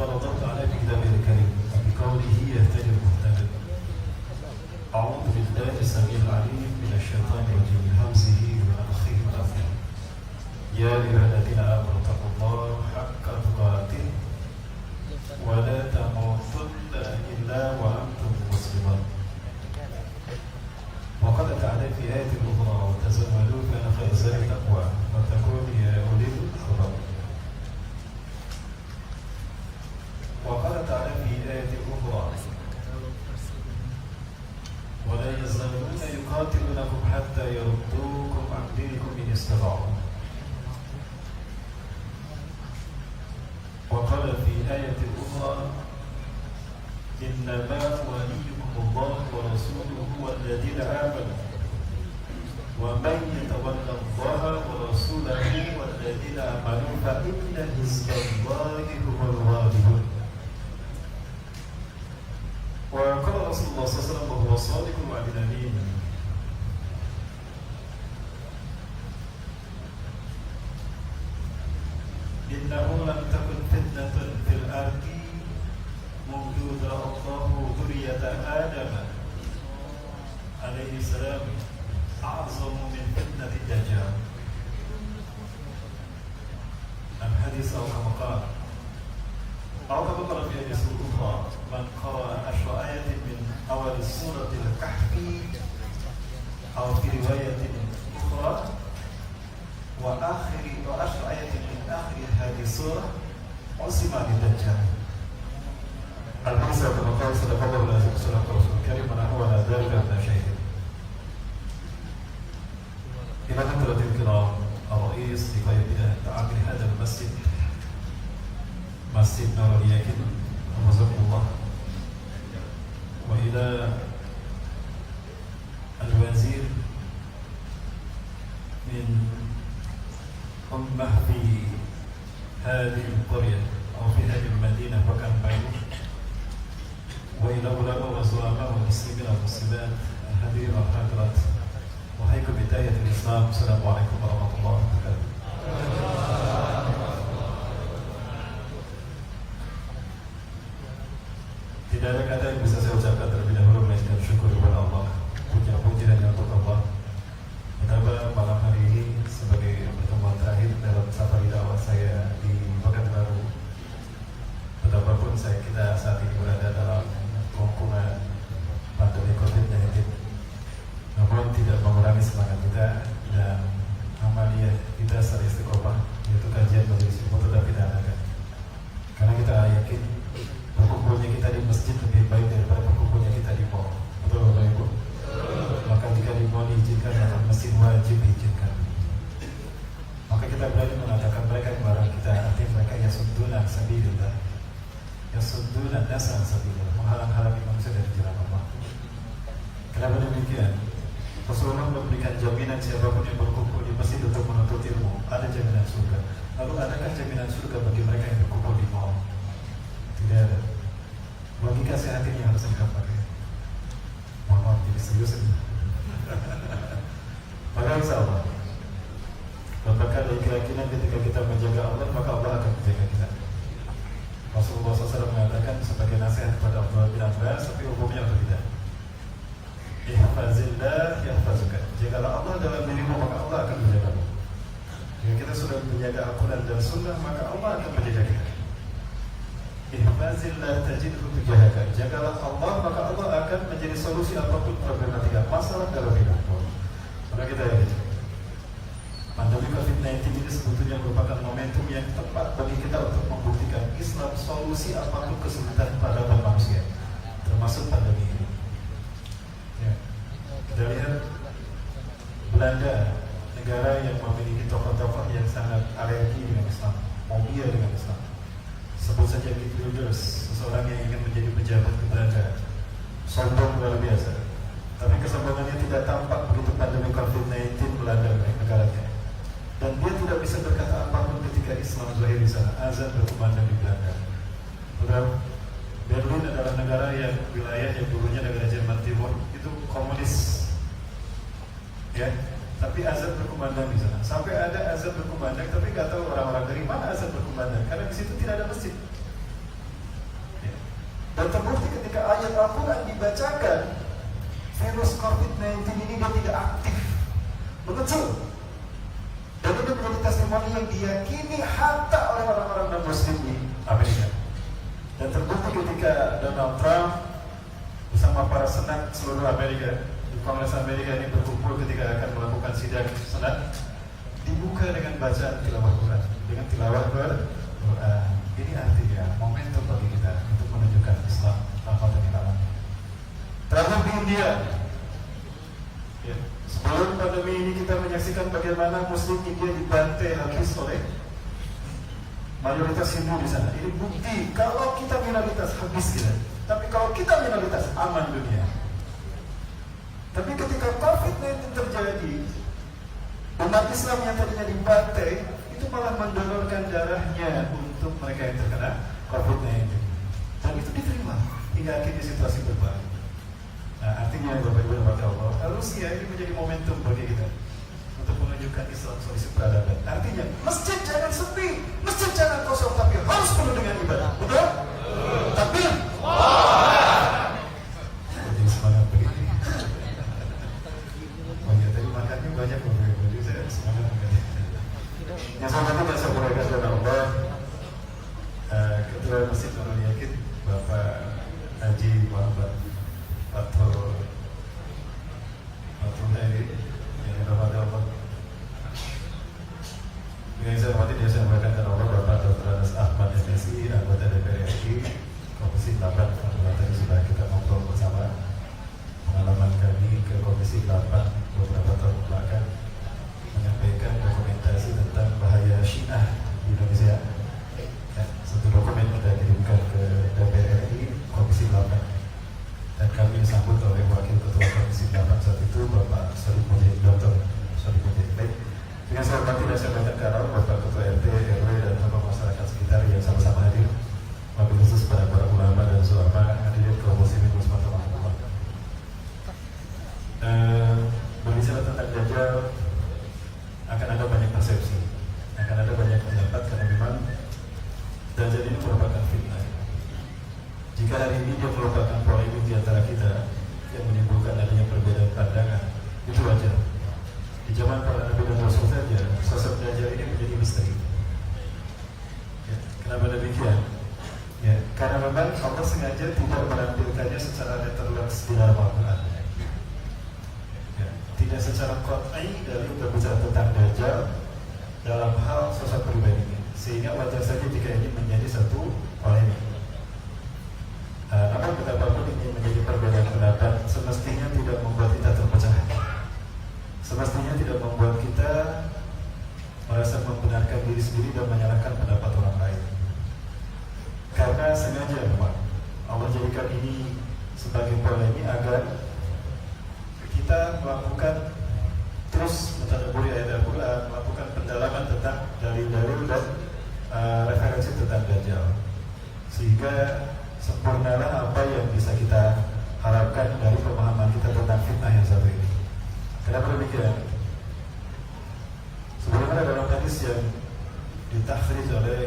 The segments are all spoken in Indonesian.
فرضت على كتابه الكريم بقوله يهتدي المهتد. أعوذ بالله السميع العليم من الشيطان الرجيم من همزه ونفخه ونفخه. يا أيها الذين آمنوا اتقوا الله حق تقاته ولا تموتن إلا وأنتم مسلمون. وقال تعالى في آية أخرى وتزودوا فإن خير الزاد التقوى واتقون يا أولي الألباب. وقال تعالى في آية أخرى ولا يزالون يقاتلونكم حتى يردوكم عن دينكم إن استطاعوا. وقال في آية أخرى إنما وليكم الله ورسوله والذين آمنوا ومن يتولى الله ورسوله والذين آمنوا فإن حزب الله هم الغالبون. وقال رسول الله صلى الله عليه وسلم وهو الصادق الوعد الأمين إنه لم تكن فتنة في الأرض منذ ذرأ الله ذرية آدم عليه السلام أعظم من فتنة الدجال. الحديث أو كما قال أو كما قال في حديث أخرى من قرأ 10 آيات من أول سورة الكهف أو في رواية أخرى وآخر 10 آيات من آخر هذه السورة عصم بالدجال. الحديث كما قال صدق الله العظيم وصدق رسول الكريم ونحو على ذلك من شيء. إلى حضرة الكرام الرئيس لقيادة عامل هذا المسجد مسجد نور اليقين رحمه الله، وإلى الوزير من أمة في هذه القرية أو في هذه المدينة وكان بيروت، وإلى علماء وزعماء المسلمين والمسلمات الحاضرين والحاضرات، أحييكم بتحية الإسلام. السلام عليكم ورحمة الله وبركاته. Tidak ada kata yang bisa saya ucapkan terlebih dahulu melainkan syukur kepada Allah. Puja puji hanya untuk Allah. Betapa malam hari ini sebagai pertemuan terakhir dalam safari dakwah saya di Pekanbaru. Betapapun kita saat ini berada dalam kongkungan pandemi COVID-19, namun tidak mengurangi semangat kita dan amaliyah kita secara istiqomah, yaitu kajian majelis ilmu tetap kita adakan. Karena kita yakin berkumpulnya kita di masjid lebih baik daripada berkumpulnya kita di mall. Betul Bapak Ibu? Maka jika di mall diizinkan, maka masjid wajib diizinkan. Maka kita berani mengatakan mereka yang melarang kita, artinya mereka yasudduna sabilillah, yasudduna nasa sabilillah, menghalang-halangi manusia dari jalan Allah. Kenapa demikian? Rasulullah memberikan jaminan siapapun yang berkumpul di masjid untuk menuntut ilmu, ada jaminan surga. Lalu adakah jaminan surga bagi mereka yang berkumpul di mall? Tidak ada. Logika sehat ini harus kita pakai. Mohon maaf, jadi serius ini. Maka insya Allah, apakah ada keyakinan ketika kita menjaga Allah, maka Allah akan menjaga kita. Rasulullah SAW mengatakan sebagai nasihat kepada Abdullah bin Abbas, tapi hukumnya atau tidak? Ihfazillah yahfazuka. Jagalah Allah dalam dirimu, maka Allah akan menjagamu. Jika kita sudah menjaga Al-Quran dan Sunnah, maka Allah akan menjaga kita. Ihfazillah tajidhu tujahaka. Jagalah Allah, maka Allah akan menjadi solusi apapun problematika masalah dalam hidupmu. Maka kita yakin pandemi COVID-19 ini sebetulnya merupakan momentum yang tepat bagi kita untuk membuktikan Islam solusi apapun kesulitan pada manusia, termasuk pandemi ini. Ya. Kita lihat Belanda, negara yang memiliki tokoh-tokoh yang sangat alergi dengan Islam, fobia dengan Islam. Sebut saja Geert Wilders, seseorang yang ingin menjadi pejabat di Belanda, sombong luar biasa. Tapi kesombongannya tidak tampak begitu pandemi COVID-19 melanda negaranya. Dan dia tidak bisa berkata apapun ketika Islam zahir di sana. Azan berkumandang di Belanda. Berlin adalah negara yang wilayah yang dulunya negara Jerman Timur, itu komunis. Ya, tapi azan berkumandang di sana. Sampai ada azan berkumandang, tapi nggak tahu orang-orang dari mana azan berkumandang, karena di situ tidak ada masjid. Dan terbukti ketika ayat Al-Quran dibacakan, virus COVID-19 ini dia tidak aktif, mengecil. Dan ini menjadi testimoni yang diyakini hatta oleh orang-orang non-muslim di Amerika. Dan terbukti ketika Donald Trump bersama para senat seluruh Amerika di Kongres Amerika ini berkumpul ketika akan melakukan sidang senat, dibuka dengan bacaan tilawah Quran, dengan tilawah Quran. Ini artinya momentum bagi kita untuk menunjukkan Islam tanpa penilangan. Terakhir di India, ya, sebelum pandemi ini kita menyaksikan bagaimana Muslim India dibantai habis oleh mayoritas Hindu di sana. Ini bukti kalau kita minoritas habis kita. Tapi kalau kita minoritas aman dunia. Tapi ketika COVID-19 terjadi, umat Islam yang tadinya dibantai itu malah mendonorkan darahnya untuk mereka yang terkena COVID-19. Dan itu diterima hingga akhirnya situasi berbalik. Nah, artinya Bapak Ibu dan Allah, harusnya ini menjadi momentum bagi kita untuk menunjukkan Islam solusi peradaban. Artinya masjid jangan sepi, masjid jangan kosong, tapi harus penuh dengan ibadah. Betul? Takbir. Jadi semangat begitu. Banyak tadi makannya banyak Bapak Ibu, jadi saya semangat begitu. Yang sama itu saya sampaikan kepada Allah, Ketua Masjid Nurul Yakin Bapak Haji Muhammad Fathul Hadi yang dirahmati Allah. Yang saya hormati dia sampaikan kepada Allah Bapak Dr. Anas Ahmad MSI, anggota DPR RI Komisi 8. Kebetulan tadi sudah kita ngobrol bersama pengalaman kami ke Komisi 8 beberapa tahun belakang, menyampaikan dokumentasi tentang bahaya Syiah di Indonesia. Ya, satu dokumen sudah dikirimkan ke DPR RI Komisi 8 dan kami disambut oleh Wakil Ketua Komisi 8 saat itu Bapak Sharif Mujahid, Dr. Sharif Mujahid. Dengan saya hormati dan saya berikan ke arah Bapak Ketua RT, RW dan tokoh masyarakat sekitar yang sama-sama hadir. Wabil khusus pada para ulama dan ulama hadirin kaum muslimin muslimat Allah. Berbicara tentang Dajjal, akan ada banyak persepsi, akan ada banyak pendapat karena memang Dajjal ini merupakan fitnah. Jika hari ini dia merupakan polemik di antara kita yang menimbulkan adanya perbedaan pandangan, itu wajar. Di zaman para nabi dan rasul saja, sosok Dajjal ini menjadi misteri. Ya, kenapa demikian? Ya, karena memang Allah sengaja tidak menampilkannya secara letterless di dalam Al-Quran. Ya, tidak secara qat'i dari berbicara tentang Dajjal dalam hal sosok pribadinya, sehingga wajar saja jika ini menjadi satu polemik. Namun betapapun ini menjadi perbedaan pendapat, semestinya tidak membuat kita terpecah. Semestinya tidak membuat kita merasa membenarkan diri sendiri dan menyalahkan pendapat orang lain. Karena sengaja memang Allah jadikan ini sebagai polemik agar kita melakukan terus mentadaburi ayat Al-Quran, melakukan pendalaman tentang dalil-dalil dan referensi tentang Dajjal, sehingga sempurnalah apa yang bisa kita harapkan dari pemahaman kita tentang fitnah yang satu ini. Kenapa demikian? Sebagaimana dalam hadis yang ditakhrij oleh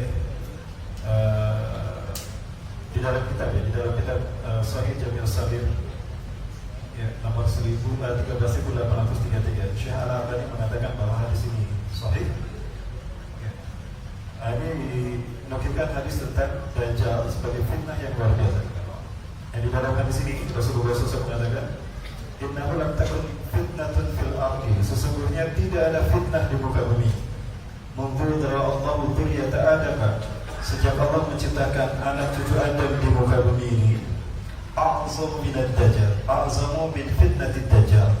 di dalam kitab Sahih Jami' As-Saghir ya, nomor 13.833, Syekh Al-Albani mengatakan bahwa hadis ini sahih. Ya. Ini dinukilkan hadis tentang Dajjal sebagai fitnah yang luar biasa. Yang di dalam hadis ini Rasulullah SAW mengatakan, innahu lam takun fitnatun fil ardi, sesungguhnya tidak ada fitnah di muka bumi. Mundu dara Allahu dzurriyyata Adam, sejak Allah menciptakan anak cucu Adam di muka bumi ini, a'zamu minad Dajjal, a'zamu min fitnatid Dajjal,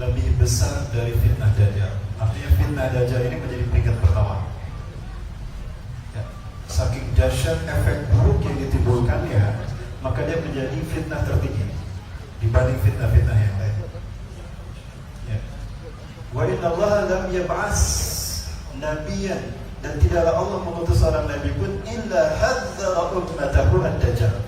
lebih besar dari fitnah Dajjal. Artinya fitnah Dajjal ini menjadi peringkat pertama. Ya. Saking dahsyat efek buruk yang ditimbulkannya, maka dia menjadi fitnah tertinggi dibanding fitnah-fitnah yang lain. Ya. Wa inna Allah lam yab'as nabiyan, dan tidaklah Allah mengutus seorang nabi pun illa hadzara ummatahu ad-Dajjal.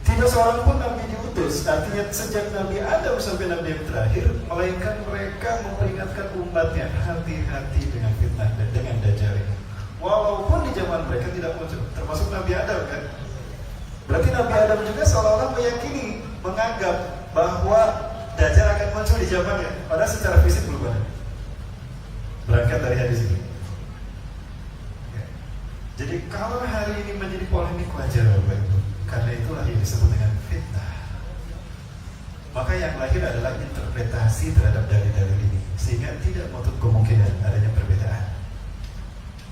Tidak seorang pun nabi diutus, artinya sejak Nabi Adam sampai Nabi yang terakhir, melainkan mereka memperingatkan umatnya hati-hati dengan fitnah dan dengan Dajjal ini. Walaupun di zaman mereka tidak muncul, termasuk Nabi Adam kan. Berarti Nabi Adam juga seolah-olah meyakini, menganggap bahwa Dajjal akan muncul di zamannya, padahal secara fisik belum ada. Berangkat dari hadis ini. Ya. Jadi kalau hari ini menjadi polemik wajar Bapak Ibu, karena itulah yang disebut dengan fitnah. Maka yang lahir adalah interpretasi terhadap dalil-dalil ini, sehingga tidak menutup kemungkinan adanya perbedaan.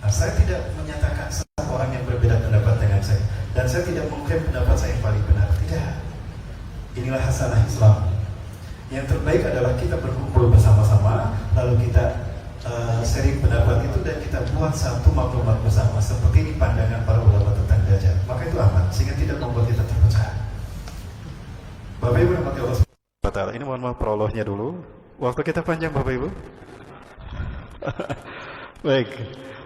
Nah, saya tidak menyatakan orang yang berbeda pendapat dengan saya, dan saya tidak mengklaim pendapat saya yang paling benar. Tidak. Inilah hasanah Islam. Yang terbaik adalah kita berkumpul bersama-sama, lalu kita sharing pendapat itu dan kita buat satu maklumat bersama. Seperti ini pandangan para ulama tentang Dajjal. Maka itu aman, sehingga tidak membuat kita terpecah. Bapak Ibu rahmati Allah SWT. Ini mohon maaf prolognya dulu. Waktu kita panjang Bapak Ibu. Baik.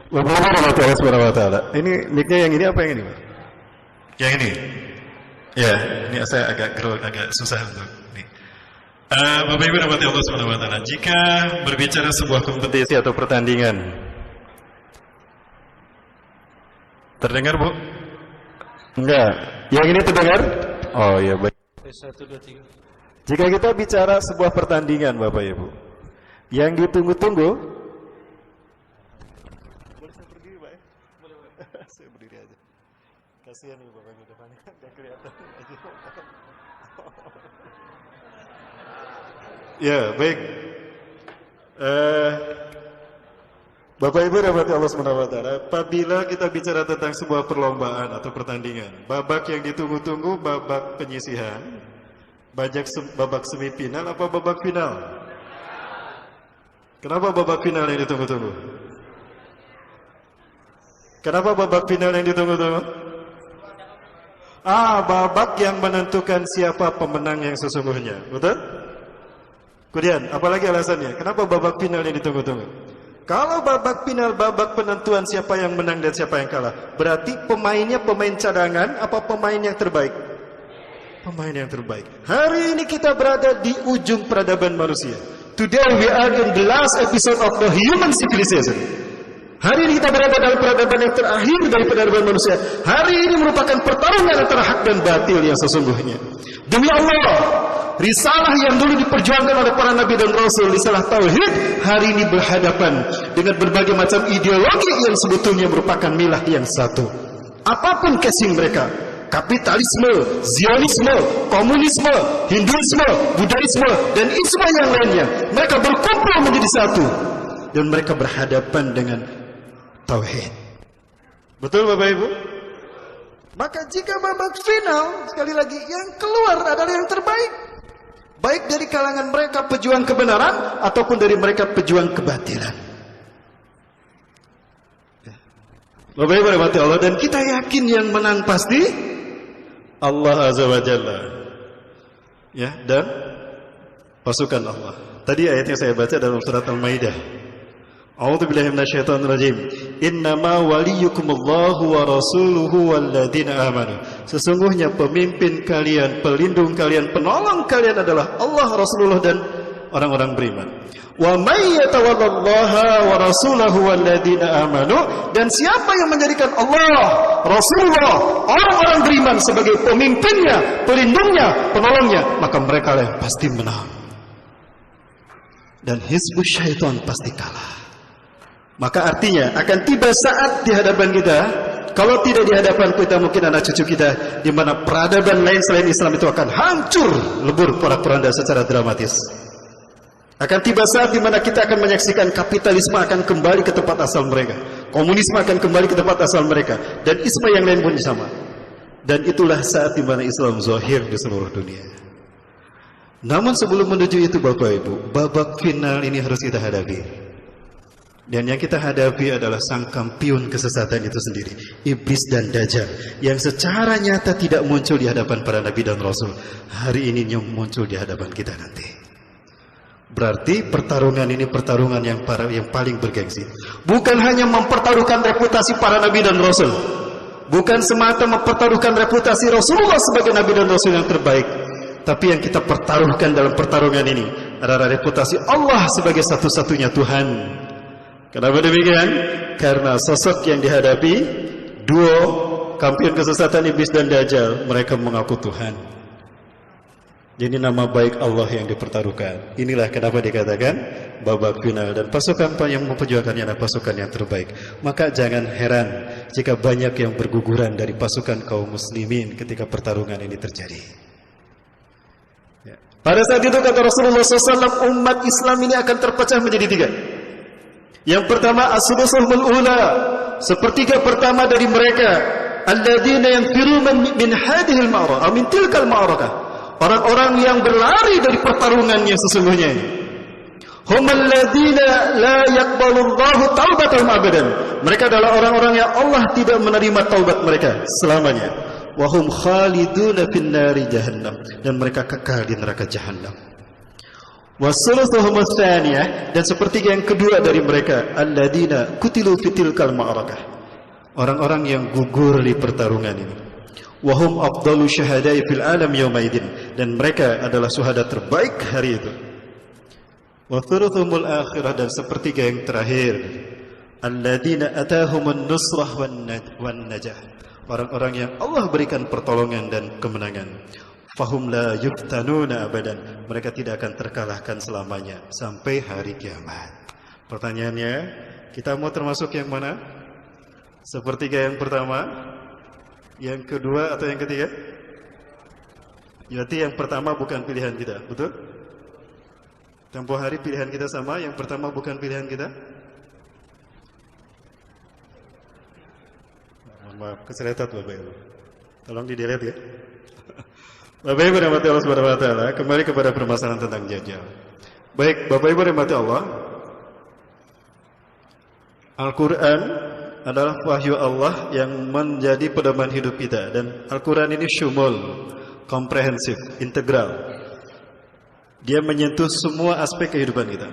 Bapak Ibu rahmati Allah SWT. Ini mic-nya yang ini apa yang ini Pak? Yang ini. Ya, ini saya agak susah untuk ini. Bapak Ibu rahmati Allah SWT. Jika berbicara sebuah kompetisi atau pertandingan, terdengar Bu? Enggak. Yang ini terdengar? Oh iya baik. 1, 2, 3. Jika kita bicara sebuah pertandingan Bapak Ibu yang ditunggu-tunggu, boleh saya berdiri Pak ya? Boleh. Saya berdiri aja. Kasihan nih Bapak Ibu depannya, nggak kelihatan aja. Ya baik. Bapak Ibu rahmati Allah SWT, apabila kita bicara tentang sebuah perlombaan atau pertandingan, babak yang ditunggu-tunggu, babak penyisihan, babak semifinal apa babak final? Kenapa babak final yang ditunggu-tunggu? Kenapa babak final yang ditunggu-tunggu? Babak yang menentukan siapa pemenang yang sesungguhnya, betul? Kemudian, apalagi alasannya? Kenapa babak final yang ditunggu-tunggu? Kalau babak final, babak penentuan siapa yang menang dan siapa yang kalah, berarti pemainnya pemain cadangan apa pemain yang terbaik? Pemain yang terbaik. Hari ini kita berada di ujung peradaban manusia. Today we are in the last episode of the human civilization. Hari ini kita berada dalam peradaban yang terakhir dari peradaban manusia. Hari ini merupakan pertarungan antara hak dan batil yang sesungguhnya. Demi Allah, risalah yang dulu diperjuangkan oleh para nabi dan rasul, risalah tauhid, hari ini berhadapan dengan berbagai macam ideologi yang sebetulnya merupakan milah yang satu. Apapun casing mereka, kapitalisme, zionisme, komunisme, hinduisme, budaisme, dan isma yang lainnya, mereka berkumpul menjadi satu dan mereka berhadapan dengan tauhid. Betul Bapak Ibu? Maka jika babak final, sekali lagi, yang keluar adalah yang terbaik, baik dari kalangan mereka pejuang kebenaran ataupun dari mereka pejuang kebatilan. Bapak Ibu rahmati Allah, dan kita yakin yang menang pasti Allah Azza wa Jalla. Ya, dan pasukan Allah. Tadi ayat yang saya baca dalam surat Al-Maidah. A'udzubillahi minasyaitonirrajim. Innama waliyukumullahu wa rasuluhu walladzina amanu. Sesungguhnya pemimpin kalian, pelindung kalian, penolong kalian adalah Allah, Rasulullah dan orang-orang beriman. Wa may yatawallallaha wa rasulahu walladzina amanu, dan siapa yang menjadikan Allah, Rasulullah, orang-orang beriman sebagai pemimpinnya, pelindungnya, penolongnya, maka mereka yang pasti menang. Dan hizbus syaitan pasti kalah. Maka artinya akan tiba saat di hadapan kita, kalau tidak di hadapan kita, mungkin anak cucu kita, di mana peradaban lain selain Islam itu akan hancur lebur porak-poranda secara dramatis. Akan tiba saat di mana kita akan menyaksikan kapitalisme akan kembali ke tempat asal mereka, komunisme akan kembali ke tempat asal mereka, dan isma yang lain pun sama. Dan itulah saat di mana Islam zahir di seluruh dunia. Namun sebelum menuju itu Bapak Ibu, babak final ini harus kita hadapi. Dan yang kita hadapi adalah sang kampiun kesesatan itu sendiri, iblis dan dajjal, yang secara nyata tidak muncul di hadapan para nabi dan rasul. Hari ini muncul di hadapan kita nanti. Berarti pertarungan ini pertarungan yang paling bergengsi. Bukan hanya mempertaruhkan reputasi para nabi dan rasul, bukan semata mempertaruhkan reputasi Rasulullah sebagai nabi dan rasul yang terbaik, tapi yang kita pertaruhkan dalam pertarungan ini adalah reputasi Allah sebagai satu-satunya Tuhan. Kenapa demikian? Karena sosok yang dihadapi, duo kampion kesesatan iblis dan Dajjal, mereka mengaku Tuhan. Jadi nama baik Allah yang dipertaruhkan. Inilah kenapa dikatakan babak final, dan pasukan yang memperjuangkannya adalah pasukan yang terbaik. Maka jangan heran jika banyak yang berguguran dari pasukan kaum muslimin ketika pertarungan ini terjadi. Ya. Pada saat itu kata Rasulullah SAW, umat Islam ini akan terpecah menjadi 3. Yang pertama as-sulusul ula, sepertiga pertama dari mereka, alladzina yanfiru min hadhil ma'rakah, min tilkal ma'rakah. Orang-orang yang berlari dari pertarungannya sesungguhnya. Humul ladzina la yaqbalullahu taubatahum abadan. Mereka adalah orang-orang yang Allah tidak menerima taubat mereka selamanya. Wa hum khaliduna fin nari jahannam, dan mereka kekal di neraka jahannam. Wasulusuhum tsaniyah, dan sepertiga yang kedua dari mereka, alladzina kutilu fitilkal ma'rakah. Orang-orang yang gugur di pertarungan ini. Wahum afdalu syahadai fil alam yaumaidin, dan mereka adalah syuhada terbaik hari itu. Wa thuluthumul akhirah, dan sepertiga yang terakhir, alladzina atahumun nusrah wan najah. Orang-orang yang Allah berikan pertolongan dan kemenangan. Fahum la yuftanuna abadan, mereka tidak akan terkalahkan selamanya sampai hari kiamat. Pertanyaannya, kita mau termasuk yang mana? Sepertiga yang pertama, yang kedua, atau yang ketiga? Berarti yang pertama bukan pilihan kita, betul? Tempoh hari pilihan kita sama, yang pertama bukan pilihan kita? Maaf, keseletat Bapak Ibu. Tolong di-delete ya. Bapak Ibu rahmati Allah Subhanahu wa taala, kembali kepada permasalahan tentang Dajjal. Baik, Bapak Ibu rahmati Allah. Al-Qur'an adalah wahyu Allah yang menjadi pedoman hidup kita, dan Al-Quran ini syumul, komprehensif, integral. Dia menyentuh semua aspek kehidupan kita.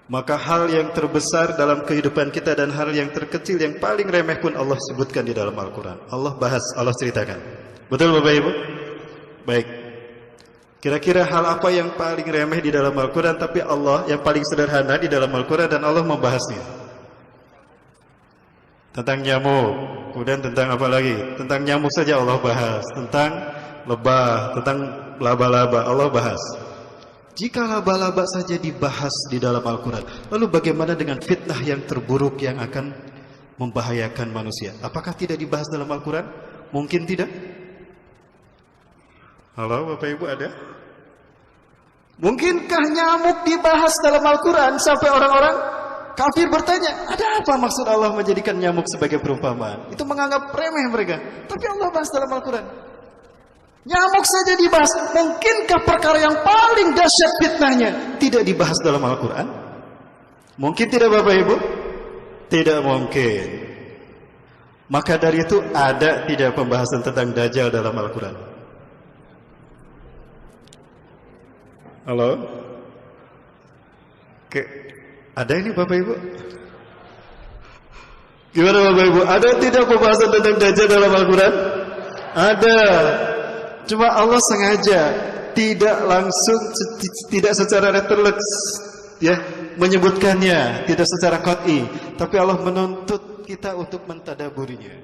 Maka hal yang terbesar dalam kehidupan kita dan hal yang terkecil yang paling remeh pun Allah sebutkan di dalam Al-Quran. Allah bahas, Allah ceritakan. Betul Bapak Ibu? Baik. Kira-kira hal apa yang paling remeh di dalam Al-Quran, tapi Allah yang paling sederhana di dalam Al-Quran, dan Allah membahasnya? Tentang nyamuk, kemudian tentang apa lagi? Tentang nyamuk saja Allah bahas, tentang lebah, tentang laba-laba Allah bahas. Jika laba-laba saja dibahas di dalam Al-Quran, lalu bagaimana dengan fitnah yang terburuk yang akan membahayakan manusia? Apakah tidak dibahas dalam Al-Quran? Mungkin tidak. Halo Bapak Ibu, ada? Mungkinkah nyamuk dibahas dalam Al-Quran sampai orang-orang kafir bertanya, ada apa maksud Allah menjadikan nyamuk sebagai perumpamaan? Itu menganggap remeh mereka. Tapi Allah bahas dalam Al-Quran. Nyamuk saja dibahas. Mungkinkah perkara yang paling dahsyat fitnahnya tidak dibahas dalam Al-Quran? Mungkin tidak Bapak Ibu? Tidak mungkin. Maka dari itu ada tidak pembahasan tentang Dajjal dalam Al-Quran? Halo? Ada ini Bapak Ibu? Gimana Bapak Ibu? Ada tidak pembahasan tentang Dajjal dalam Al-Quran? Ada. Cuma Allah sengaja tidak langsung, tidak secara letterless ya, menyebutkannya, tidak secara qat'i, tapi Allah menuntut kita untuk mentadaburinya.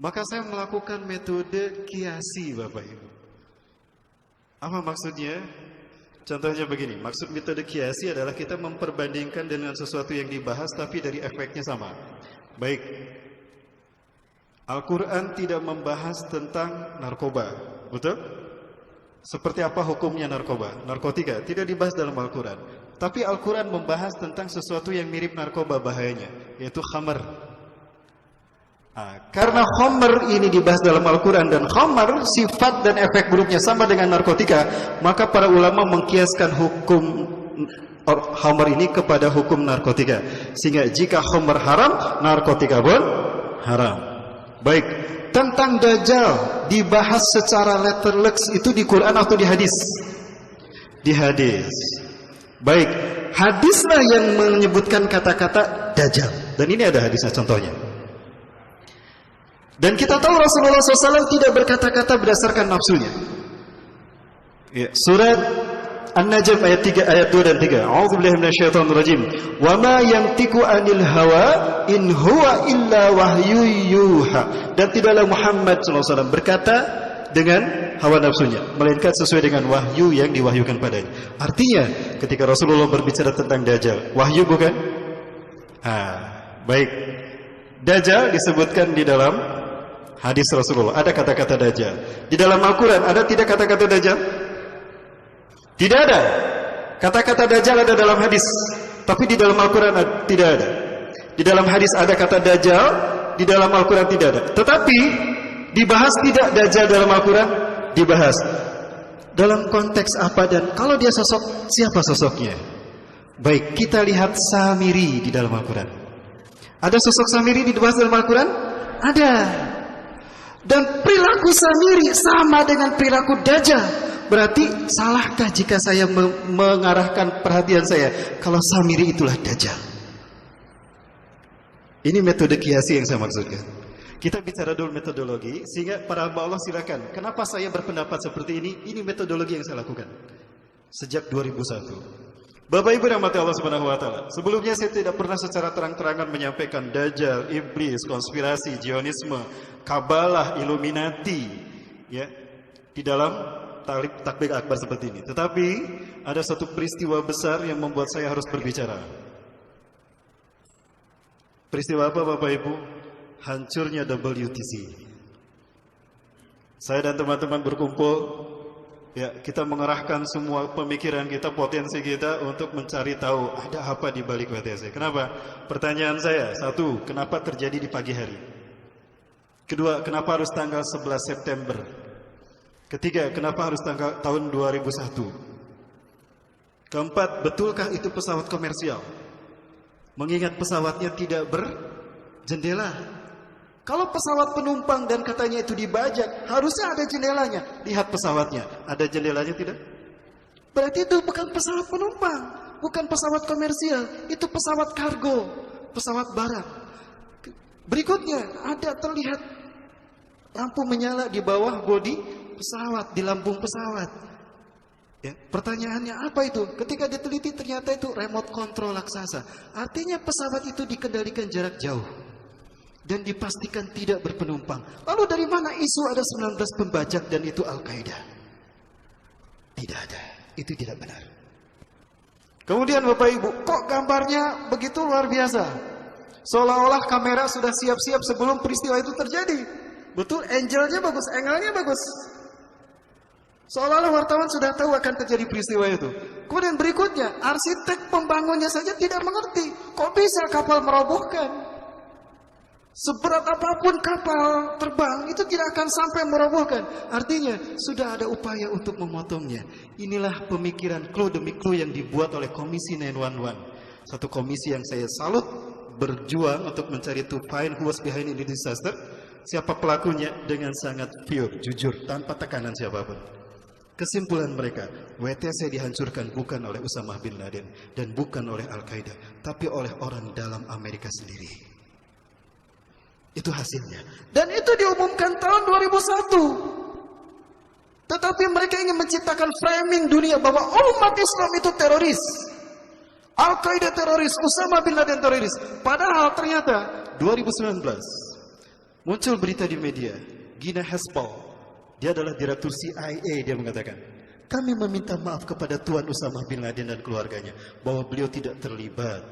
Maka saya melakukan metode kiasi Bapak Ibu. Apa maksudnya? Contohnya begini, maksud metode kiasi adalah kita memperbandingkan dengan sesuatu yang dibahas tapi dari efeknya sama. Baik, Al-Quran tidak membahas tentang narkoba, betul? Seperti apa hukumnya narkoba? Narkotika tidak dibahas dalam Al-Quran. Tapi Al-Quran membahas tentang sesuatu yang mirip narkoba bahayanya, yaitu khamar. Karena khamar ini dibahas dalam Al-Quran, dan khamar sifat dan efek buruknya sama dengan narkotika, maka para ulama mengkiaskan hukum khamar ini kepada hukum narkotika. Sehingga jika khamar haram, narkotika pun haram. Baik, tentang Dajjal dibahas secara letterless itu di Quran atau di hadis? Di hadis. Baik, hadislah yang menyebutkan kata-kata Dajjal. Dan ini ada hadisnya contohnya. Dan kita tahu Rasulullah SAW tidak berkata-kata berdasarkan nafsunya. Ya, surat An-Najm ayat 3, ayat 2 dan 3. A'udzubillahi minasyaitonirrajim. Wa ma yantiqu 'anil hawa in huwa illa wahyu yuha. Dan tidaklah Muhammad sallallahu alaihi wasallam berkata dengan hawa nafsunya, melainkan sesuai dengan wahyu yang diwahyukan padanya. Artinya, ketika Rasulullah berbicara tentang Dajjal, wahyu bukan? Baik. Dajjal disebutkan di dalam hadis Rasulullah. Ada kata-kata Dajjal. Di dalam Al-Quran ada tidak kata-kata Dajjal? Tidak ada. Kata-kata Dajjal ada dalam hadis, tapi di dalam Al-Quran tidak ada. Di dalam hadis ada kata Dajjal, di dalam Al-Quran tidak ada. Tetapi dibahas tidak Dajjal dalam Al-Quran? Dibahas. Dalam konteks apa dan kalau dia sosok, siapa sosoknya? Baik, kita lihat Samiri di dalam Al-Quran. Ada sosok Samiri dibahas dalam Al-Quran? Ada. Dan perilaku Samiri sama dengan perilaku Dajjal. Berarti salahkah jika saya mengarahkan perhatian saya kalau Samiri itulah Dajjal? Ini metode kiasi yang saya maksudkan. Kita bicara dulu metodologi, sehingga para hamba Allah silakan. Kenapa saya berpendapat seperti ini? Ini metodologi yang saya lakukan sejak 2001. Bapak Ibu rahmati Allah Subhanahu wa taala. Sebelumnya saya tidak pernah secara terang-terangan menyampaikan Dajjal, iblis, konspirasi, Zionisme, Kabalah, Illuminati, ya, di dalam takbir akbar seperti ini. Tetapi ada satu peristiwa besar yang membuat saya harus berbicara. Peristiwa apa Bapak Ibu? Hancurnya WTC. Saya dan teman-teman berkumpul, ya, kita mengerahkan semua pemikiran kita, potensi kita untuk mencari tahu ada apa di balik WTC. Kenapa? Pertanyaan saya, satu, kenapa terjadi di pagi hari? Kedua, kenapa harus tanggal 11 September? Ketiga, kenapa harus tahun 2001? Keempat, betulkah itu pesawat komersial? Mengingat pesawatnya tidak berjendela. Kalau pesawat penumpang dan katanya itu dibajak, harusnya ada jendelanya. Lihat pesawatnya, ada jendelanya tidak? Berarti itu bukan pesawat penumpang, bukan pesawat komersial, itu pesawat kargo, pesawat barang. Berikutnya, ada terlihat lampu menyala di bawah bodi pesawat, di lambung pesawat. Ya, pertanyaannya apa itu? Ketika diteliti ternyata itu remote control raksasa. Artinya pesawat itu dikendalikan jarak jauh dan dipastikan tidak berpenumpang. Lalu dari mana isu ada 19 pembajak dan itu Al-Qaeda? Tidak ada. Itu tidak benar. Kemudian Bapak Ibu, kok gambarnya begitu luar biasa? Seolah-olah kamera sudah siap-siap sebelum peristiwa itu terjadi. Betul, angle-nya bagus, angle-nya bagus. Seolah-olah wartawan sudah tahu akan terjadi peristiwa itu. Kemudian berikutnya, arsitek pembangunnya saja tidak mengerti. Kok bisa kapal merobohkan? Seberat apapun kapal terbang, itu tidak akan sampai merobohkan. Artinya, sudah ada upaya untuk memotongnya. Inilah pemikiran clue demi clue yang dibuat oleh Komisi 911. Satu komisi yang saya salut, berjuang untuk mencari to find who was behind in this disaster. Siapa pelakunya dengan sangat pure, jujur, tanpa tekanan siapapun. Kesimpulan mereka, WTC dihancurkan bukan oleh Usamah bin Laden dan bukan oleh Al-Qaeda, tapi oleh orang dalam Amerika sendiri. Itu hasilnya. Dan itu diumumkan tahun 2001. Tetapi mereka ingin menciptakan framing dunia bahwa umat Islam itu teroris. Al-Qaeda teroris, Usamah bin Laden teroris. Padahal ternyata 2019 muncul berita di media, Gina Haspel, dia adalah direktur CIA, dia mengatakan, kami meminta maaf kepada Tuan Usamah bin Laden dan keluarganya bahwa beliau tidak terlibat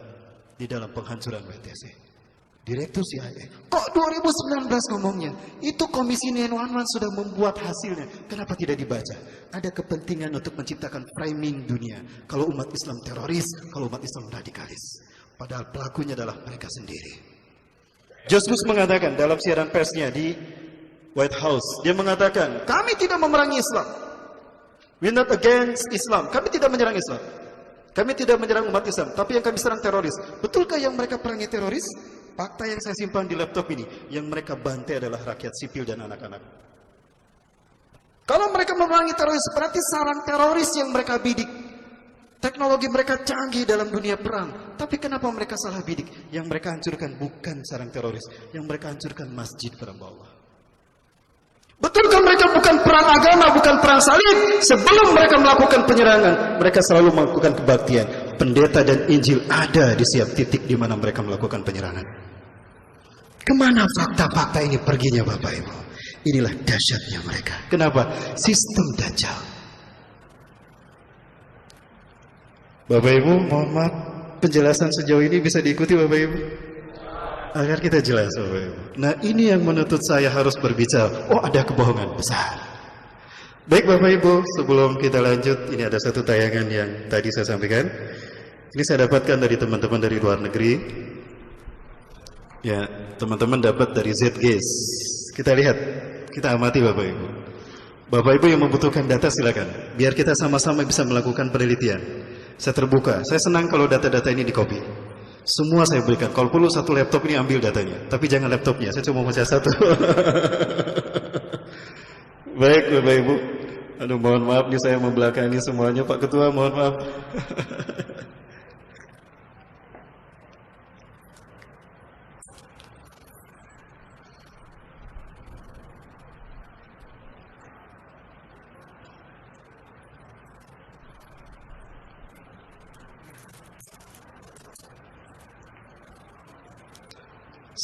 di dalam penghancuran WTC. Direktur CIA. Kok 2019 ngomongnya? Itu Komisi 911 sudah membuat hasilnya. Kenapa tidak dibaca? Ada kepentingan untuk menciptakan framing dunia. Kalau umat Islam teroris, kalau umat Islam radikalis. Padahal pelakunya adalah mereka sendiri. George Bush mengatakan dalam siaran persnya di White House, dia mengatakan, kami tidak memerangi Islam. We're not against Islam. Kami tidak menyerang Islam. Kami tidak menyerang umat Islam, tapi yang kami serang teroris. Betulkah yang mereka perangi teroris? Fakta yang saya simpan di laptop ini, yang mereka bantai adalah rakyat sipil dan anak-anak. Kalau mereka memerangi teroris, berarti sarang teroris yang mereka bidik. Teknologi mereka canggih dalam dunia perang. Tapi kenapa mereka salah bidik? Yang mereka hancurkan bukan sarang teroris. Yang mereka hancurkan masjid para Allah. Betulkah mereka bukan perang agama, bukan perang salib. Sebelum mereka melakukan penyerangan, mereka selalu melakukan kebaktian. Pendeta dan Injil ada di setiap titik di mana mereka melakukan penyerangan. Kemana fakta-fakta ini perginya Bapak Ibu? Inilah dahsyatnya mereka. Kenapa? Sistem Dajjal. Bapak Ibu, mohon maaf, penjelasan sejauh ini bisa diikuti Bapak Ibu? Agar kita jelas Bapak Ibu. Nah ini yang menuntut saya harus berbicara. Oh ada kebohongan besar. Baik Bapak Ibu, sebelum kita lanjut, ini ada satu tayangan yang tadi saya sampaikan. Ini saya dapatkan dari teman-teman dari luar negeri. Ya, teman-teman dapat dari ZGS. Kita lihat, kita amati Bapak Ibu. Bapak Ibu yang membutuhkan data silakan. Biar kita sama-sama bisa melakukan penelitian. Saya terbuka. Saya senang kalau data-data ini di-copy. Semua saya berikan. Kalau perlu satu laptop ini ambil datanya. Tapi jangan laptopnya. Saya cuma mau satu. Baik Bapak Ibu. Aduh mohon maaf nih saya membelakangi semuanya Pak Ketua. Mohon maaf.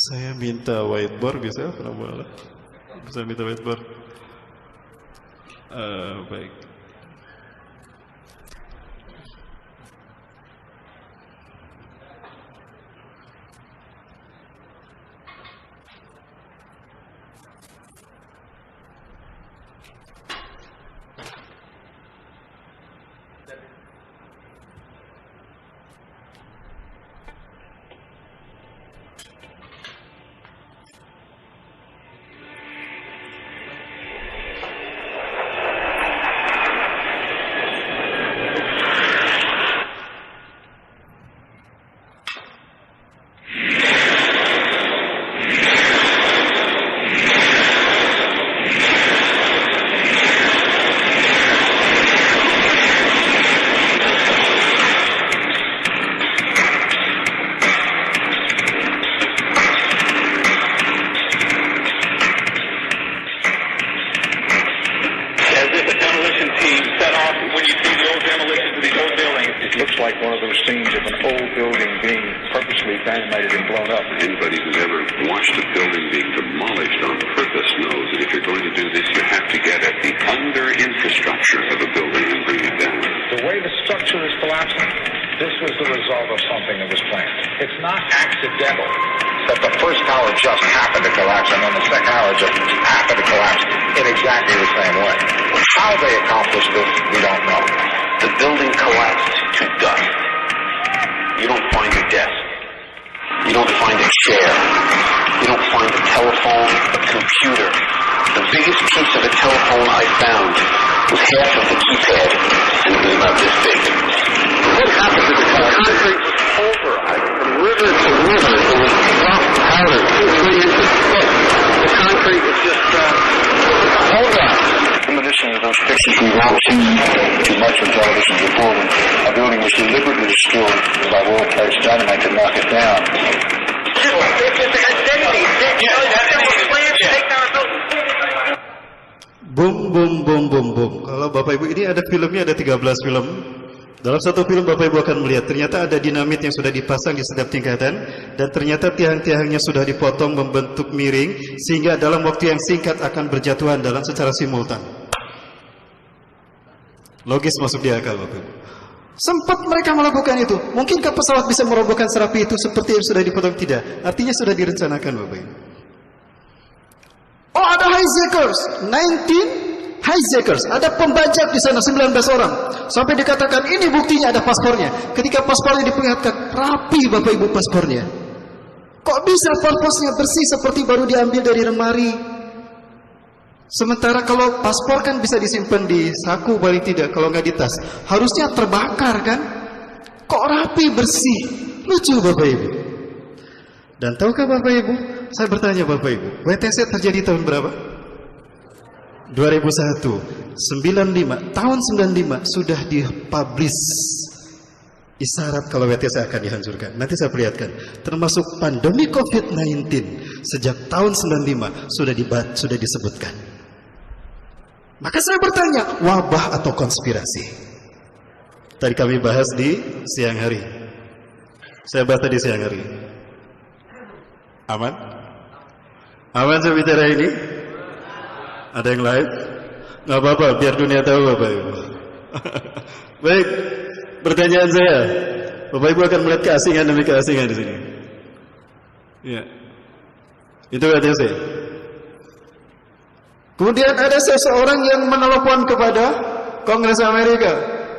Saya minta whiteboard bisa? Bisa minta whiteboard? Baik. Anybody who's ever watched a building being demolished on purpose knows that if you're going to do this, you have to get at the under-infrastructure of a building and bring it down. The way the structure is collapsing, this was the result of something that was planned. It's not accidental that the first tower just happened to collapse and then the second tower just happened to collapse in exactly the same way. How they accomplished this, we don't know. The building collapsed to dust. You don't find a desk. You don't find a chair. You don't find a telephone, a computer. The biggest piece of a telephone I found was half of the keypad, and it was about this big. What happened to the concrete? Was pulverized from river to river. It was rough powder, 2-3 inches thick. The concrete was just pulverized. In addition to those pictures we've all seen too much on television before, when a building was deliberately destroyed by world-class dynamite to knock it down. Boom, boom, boom, boom, boom. Kalau Bapak Ibu ini ada filmnya, ada 13 film. Dalam satu film Bapak Ibu akan melihat ternyata ada dinamit yang sudah dipasang di setiap tingkatan, dan ternyata tiang-tiangnya sudah dipotong membentuk miring sehingga dalam waktu yang singkat akan berjatuhan dalam secara simultan. Logis masuk di akal Bapak Ibu. Sempat mereka melakukan itu. Mungkinkah pesawat bisa merobohkan serapi itu seperti yang sudah dipotong? Tidak. Artinya sudah direncanakan Bapak Ibu. Oh ada hijackers, 19 hijackers, ada pembajak di sana 19 orang. Sampai dikatakan ini buktinya ada paspornya. Ketika paspornya diperlihatkan, rapi Bapak Ibu paspornya. Kok bisa paspornya bersih seperti baru diambil dari lemari? Sementara kalau paspor kan bisa disimpan di saku paling tidak, kalau nggak di tas. Harusnya terbakar kan? Kok rapi bersih? Lucu Bapak Ibu. Dan tahukah Bapak Ibu? Saya bertanya Bapak Ibu, WTC terjadi tahun berapa? 2001, 95, tahun 95 sudah dipublish isyarat kalau WTC akan dihancurkan. Nanti saya perlihatkan. Termasuk pandemi COVID-19 sejak tahun 95 sudah disebutkan. Maka saya bertanya, wabah atau konspirasi? Tadi kami bahas di siang hari. Saya bahas tadi siang hari. Aman? Aman saya bicara ini? Ada yang live? Nggak apa-apa, biar dunia tahu Bapak Ibu. Baik, pertanyaan saya. Bapak Ibu akan melihat keasingan demi keasingan di sini. Ya. Itu katanya saya. Kemudian ada seseorang yang menelepon kepada Kongres Amerika.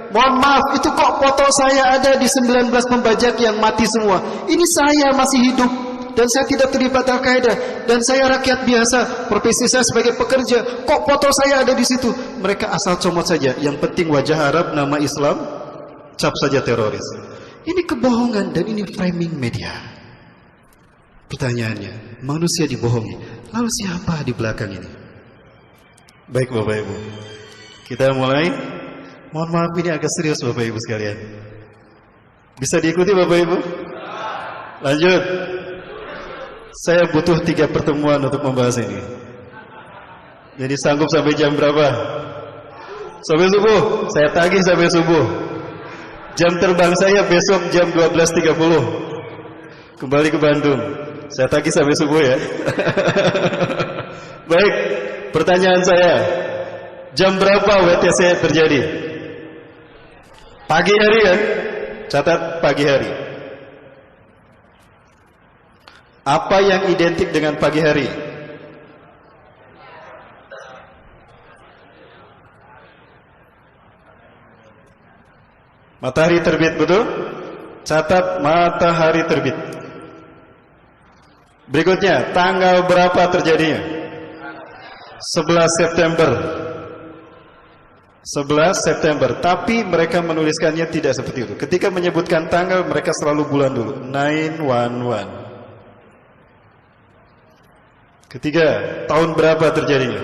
Mohon maaf, itu kok foto saya ada di 19 pembajak yang mati semua. Ini saya masih hidup dan saya tidak terlibat Al-Qaeda dan saya rakyat biasa, profesi saya sebagai pekerja. Kok foto saya ada di situ? Mereka asal comot saja. Yang penting wajah Arab, nama Islam, cap saja teroris. Ini kebohongan dan ini framing media. Pertanyaannya, manusia dibohongi. Lalu siapa di belakang ini? Baik Bapak Ibu, kita mulai. Mohon maaf ini agak serius Bapak Ibu sekalian. Bisa diikuti Bapak Ibu? Lanjut. Saya butuh 3 pertemuan untuk membahas ini. Jadi sanggup sampai jam berapa? Sampai subuh. Saya tagih sampai subuh. Jam terbang saya besok jam 12.30. Kembali ke Bandung. Saya tagih sampai subuh ya. Baik, pertanyaan saya. Jam berapa WTC terjadi? Pagi hari kan? Catat pagi hari. Apa yang identik dengan pagi hari? Matahari terbit, betul? Catat matahari terbit. Berikutnya, tanggal berapa terjadinya? 11 September. 11 September. Tapi mereka menuliskannya tidak seperti itu. Ketika menyebutkan tanggal, mereka selalu bulan dulu. 911. Ketiga, tahun berapa terjadinya?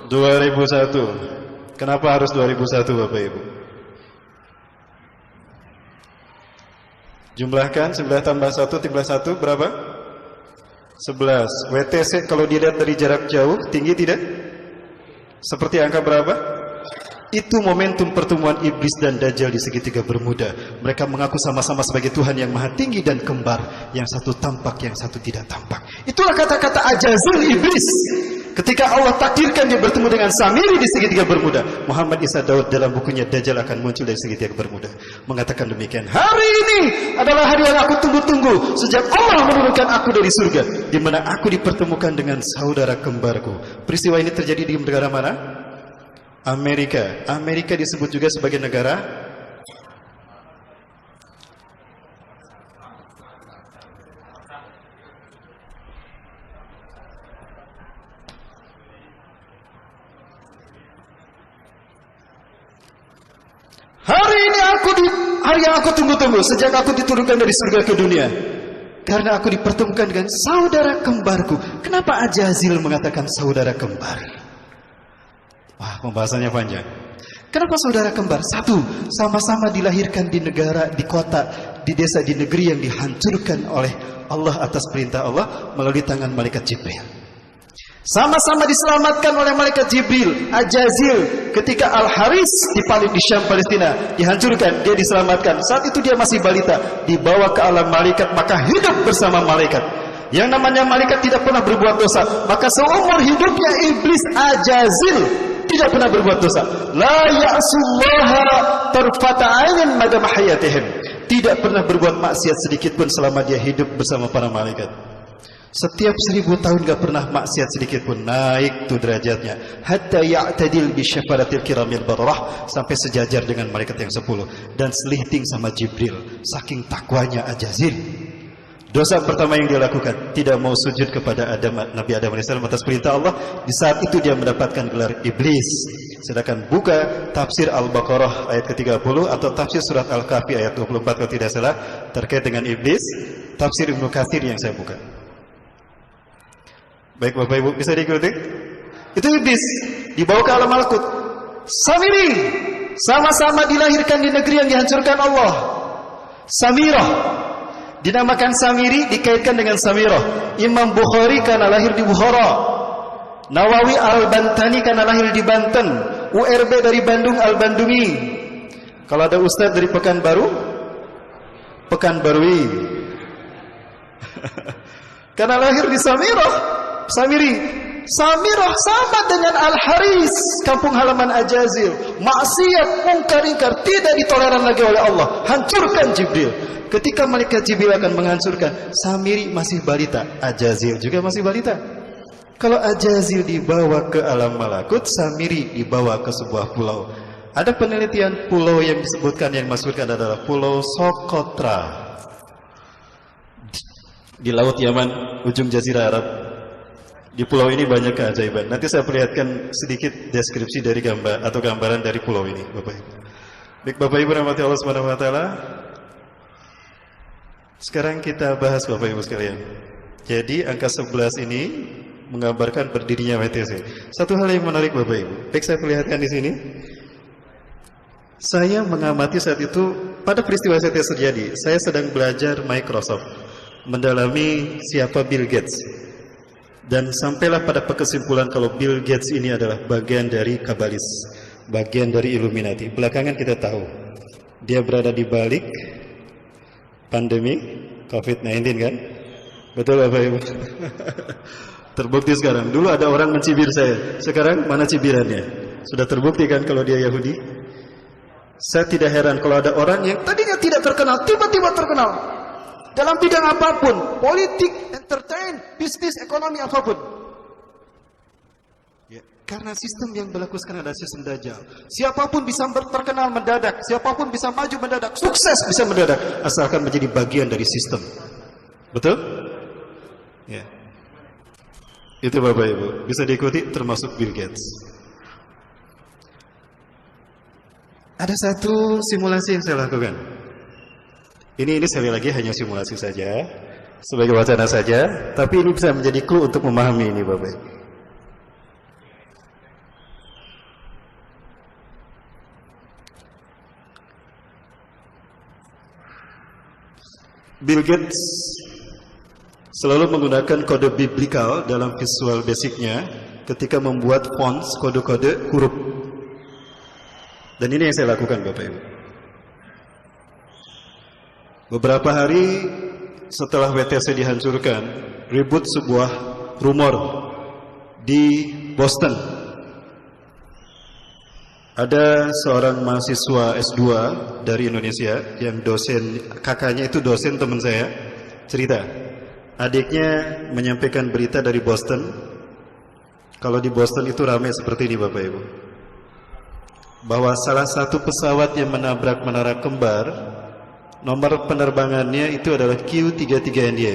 2001. Kenapa harus 2001 Bapak Ibu? Jumlahkan 9 tambah 1 tambah 1 berapa? 11. WTC kalau dilihat dari jarak jauh, tinggi tidak? Seperti angka berapa? Itu momentum pertemuan iblis dan Dajjal di segitiga Bermuda. Mereka mengaku sama-sama sebagai Tuhan yang maha tinggi dan kembar. Yang satu tampak, yang satu tidak tampak. Itulah kata-kata Ajazil iblis. Ketika Allah takdirkan dia bertemu dengan Samiri di segitiga Bermuda. Muhammad Isa Daud dalam bukunya Dajjal akan muncul dari segitiga Bermuda mengatakan demikian. Hari ini adalah hari yang aku tunggu-tunggu sejak Allah menurunkan aku dari surga, di mana aku dipertemukan dengan saudara kembarku. Peristiwa ini terjadi di negara mana? Amerika. Amerika disebut juga sebagai negara hari yang aku tunggu-tunggu sejak aku diturunkan dari surga ke dunia. Karena aku dipertemukan dengan saudara kembarku. Kenapa Ajazil mengatakan saudara kembar? Wah, pembahasannya panjang. Kenapa saudara kembar? Satu, sama-sama dilahirkan di negara, di kota, di desa, di negeri yang dihancurkan oleh Allah atas perintah Allah melalui tangan malaikat Jibril. Sama-sama diselamatkan oleh malaikat Jibril. Ajazil ketika Al-Haris dipalin di Syam, Palestina, dihancurkan, dia diselamatkan. Saat itu dia masih balita, dibawa ke alam malaikat, maka hidup bersama malaikat. Yang namanya malaikat tidak pernah berbuat dosa, maka seumur hidupnya iblis Ajazil tidak pernah berbuat dosa. La ya'sullaha tarfata 'ainin madam hayatihim. Tidak pernah berbuat maksiat sedikit pun selama dia hidup bersama para malaikat. Setiap 1000 tahun gak pernah maksiat sedikit pun, naik tuh derajatnya. Hatta ya'tadil bi syafaratil kiramil bararah, sampai sejajar dengan malaikat yang 10 dan selihting sama Jibril. Saking takwanya Ajazil. Dosa pertama yang dia lakukan, tidak mau sujud kepada Nabi Adam AS atas perintah Allah. Di saat itu dia mendapatkan gelar iblis. Sedangkan buka tafsir Al-Baqarah ayat ke-30 atau tafsir surat Al-Kahfi ayat 24 kalau tidak salah terkait dengan iblis, tafsir Ibnu Katsir yang saya buka. Baik Bapak Ibu, bisa diikuti? Itu iblis dibawa ke alam malakut. Samiri sama-sama dilahirkan di negeri yang dihancurkan Allah. Samirah dinamakan Samiri, dikaitkan dengan Samirah. Imam Bukhari karena lahir di Bukhara. Nawawi Al-Bantani karena lahir di Banten, URB dari Bandung Al-Bandungi. Kalau ada ustadz dari Pekanbaru, Pekanbarui. Karena lahir di Samiri. Samirah sama dengan Al-Haris, kampung halaman Ajazil. Maksiat, mungkar, ingkar tidak ditoleran lagi oleh Allah. Hancurkan Jibril. Ketika malaikat Jibril akan menghancurkan, Samiri masih balita, Ajazil juga masih balita. Kalau Ajazil dibawa ke alam malakut, Samiri dibawa ke sebuah pulau. Ada penelitian pulau yang disebutkan yang dimaksudkan adalah Pulau Socotra di Laut Yaman, ujung Jazirah Arab. Di pulau ini banyak keajaiban. Nanti saya perlihatkan sedikit deskripsi dari gambar atau gambaran dari pulau ini, Bapak Ibu. Baik, Bapak Ibu rahmati Allah Subhanahu wa taala. Sekarang kita bahas Bapak Ibu sekalian. Jadi angka 11 ini menggambarkan berdirinya WTC. Satu hal yang menarik Bapak Ibu. Baik, saya perlihatkan di sini. Saya mengamati saat itu pada peristiwa WTC terjadi. Saya sedang belajar Microsoft, mendalami siapa Bill Gates. Dan sampailah pada kesimpulan kalau Bill Gates ini adalah bagian dari Kabalis, bagian dari Illuminati. Belakangan kita tahu dia berada di balik pandemi COVID-19 kan? Betul Bapak Ibu? Terbukti sekarang. Dulu ada orang mencibir saya. Sekarang mana cibirannya? Sudah terbukti kan kalau dia Yahudi? Saya tidak heran kalau ada orang yang tadinya tidak terkenal, tiba-tiba terkenal. Dalam bidang apapun, politik, entertain, bisnis, ekonomi, apapun. Ya, karena sistem yang berlaku sekarang adalah sistem Dajjal. Siapapun bisa terkenal mendadak, siapapun bisa maju mendadak, sukses bisa mendadak, asalkan menjadi bagian dari sistem. Betul? Ya. Itu Bapak Ibu, bisa diikuti termasuk Bill Gates. Ada satu simulasi yang saya lakukan. Ini sekali lagi hanya simulasi saja, sebagai wacana saja, tapi ini bisa menjadi clue untuk memahami ini Bapak Ibu. Bill Gates selalu menggunakan kode biblikal dalam Visual Basicnya ketika membuat fonts kode-kode huruf. Dan ini yang saya lakukan Bapak Ibu. Beberapa hari setelah WTC dihancurkan, ribut sebuah rumor di Boston. Ada seorang mahasiswa S2 dari Indonesia yang dosen, kakaknya itu dosen teman saya, cerita. Adiknya menyampaikan berita dari Boston. Kalau di Boston itu ramai seperti ini Bapak Ibu. Bahwa salah satu pesawat yang menabrak menara kembar, nomor penerbangannya itu adalah Q33NY.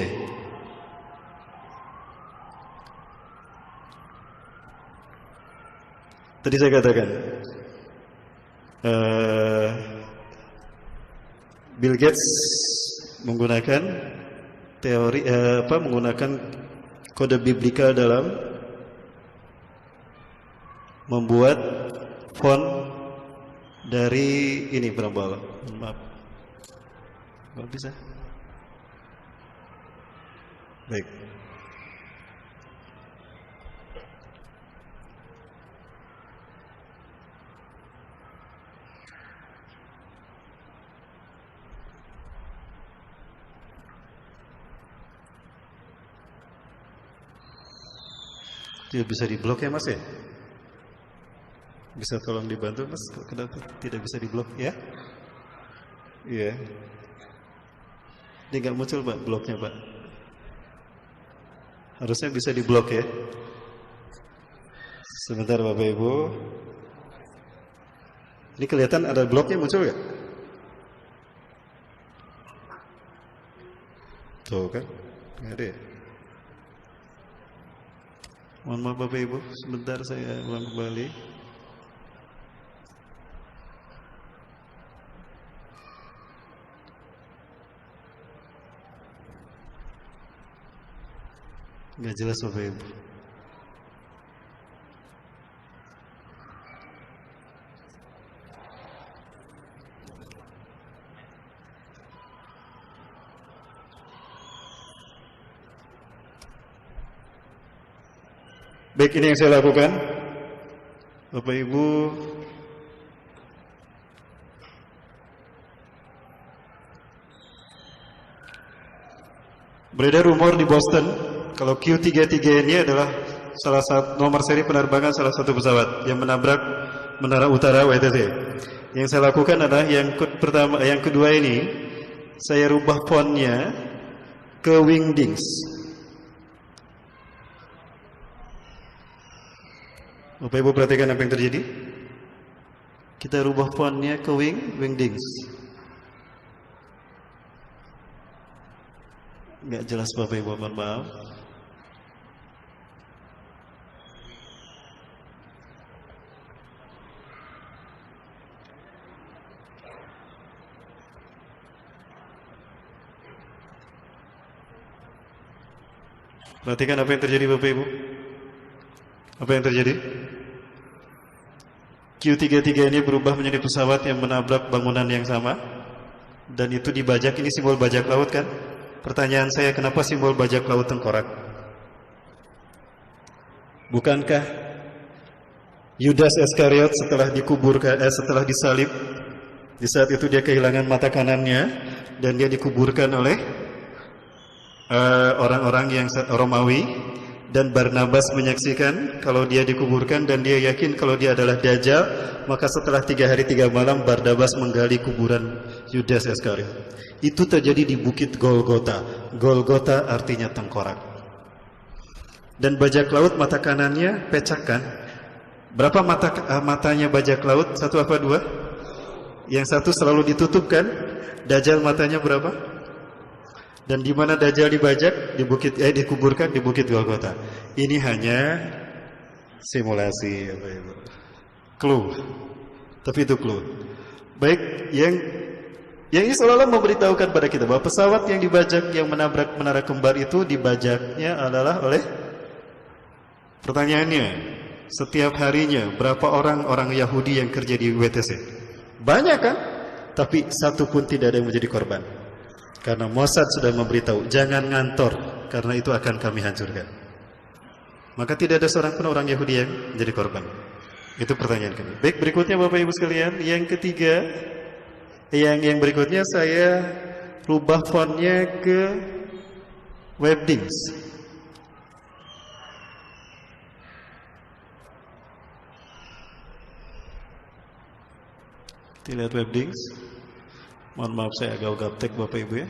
Tadi saya katakan Bill Gates menggunakan teori menggunakan kode biblikal dalam membuat font dari ini berapa? Maaf. Nggak bisa. Baik. Tidak bisa diblok ya Mas ya? Bisa tolong dibantu Mas, kenapa tidak bisa diblok ya? Iya. Ini nggak muncul Pak, bloknya Pak. Harusnya bisa diblok ya. Sebentar Bapak Ibu. Ini kelihatan ada bloknya muncul nggak? Tuh kan, nggak ada ya. Mohon maaf Bapak Ibu, sebentar saya ulang kembali. Nggak jelas Bapak Ibu. Baik, ini yang saya lakukan. Bapak Ibu, beredar rumor di Boston kalau Q-33 ini adalah salah satu nomor seri penerbangan salah satu pesawat yang menabrak menara utara WTC. Yang saya lakukan adalah yang kedua ini saya rubah fontnya ke Wingdings. Bapak Ibu perhatikan apa yang terjadi. Kita rubah fontnya ke Wingdings. Nggak jelas Bapak Ibu, mohon maaf. Perhatikan apa yang terjadi Bapak Ibu. Apa yang terjadi? Q-33 ini berubah menjadi pesawat yang menabrak bangunan yang sama. Dan itu dibajak, ini simbol bajak laut kan? Pertanyaan saya, kenapa simbol bajak laut tengkorak? Bukankah Yudas Iskariot setelah dikuburkan, setelah disalib, di saat itu dia kehilangan mata kanannya dan dia dikuburkan oleh orang-orang yang Romawi, dan Barnabas menyaksikan kalau dia dikuburkan dan dia yakin kalau dia adalah Dajjal. Maka setelah 3 hari 3 malam Barnabas menggali kuburan Yudas Iskariot. Itu terjadi di Bukit Golgota. Golgota artinya tengkorak. Dan bajak laut mata kanannya pecahkan. Berapa matanya bajak laut? 1 apa 2? Yang satu selalu ditutup kan? Dajjal matanya berapa? Dan di mana Dajjal dibajak? Dikuburkan di Bukit Golgota. Ini hanya simulasi, clue. Tapi itu clue. Baik, yang ini seolah-olah memberitahukan pada kita bahwa pesawat yang dibajak, yang menabrak menara kembar itu dibajaknya adalah oleh, pertanyaannya, setiap harinya berapa orang Yahudi yang kerja di WTC? Banyak kan? Tapi satu pun tidak ada yang menjadi korban. Karena Mossad sudah memberitahu, jangan ngantor, karena itu akan kami hancurkan. Maka tidak ada seorang pun orang Yahudi yang menjadi korban. Itu pertanyaan kami. Baik, berikutnya Bapak Ibu sekalian, yang ketiga, yang berikutnya saya rubah fontnya ke Wingdings. Kita lihat Wingdings. Mohon maaf saya agak gaptek Bapak Ibu ya.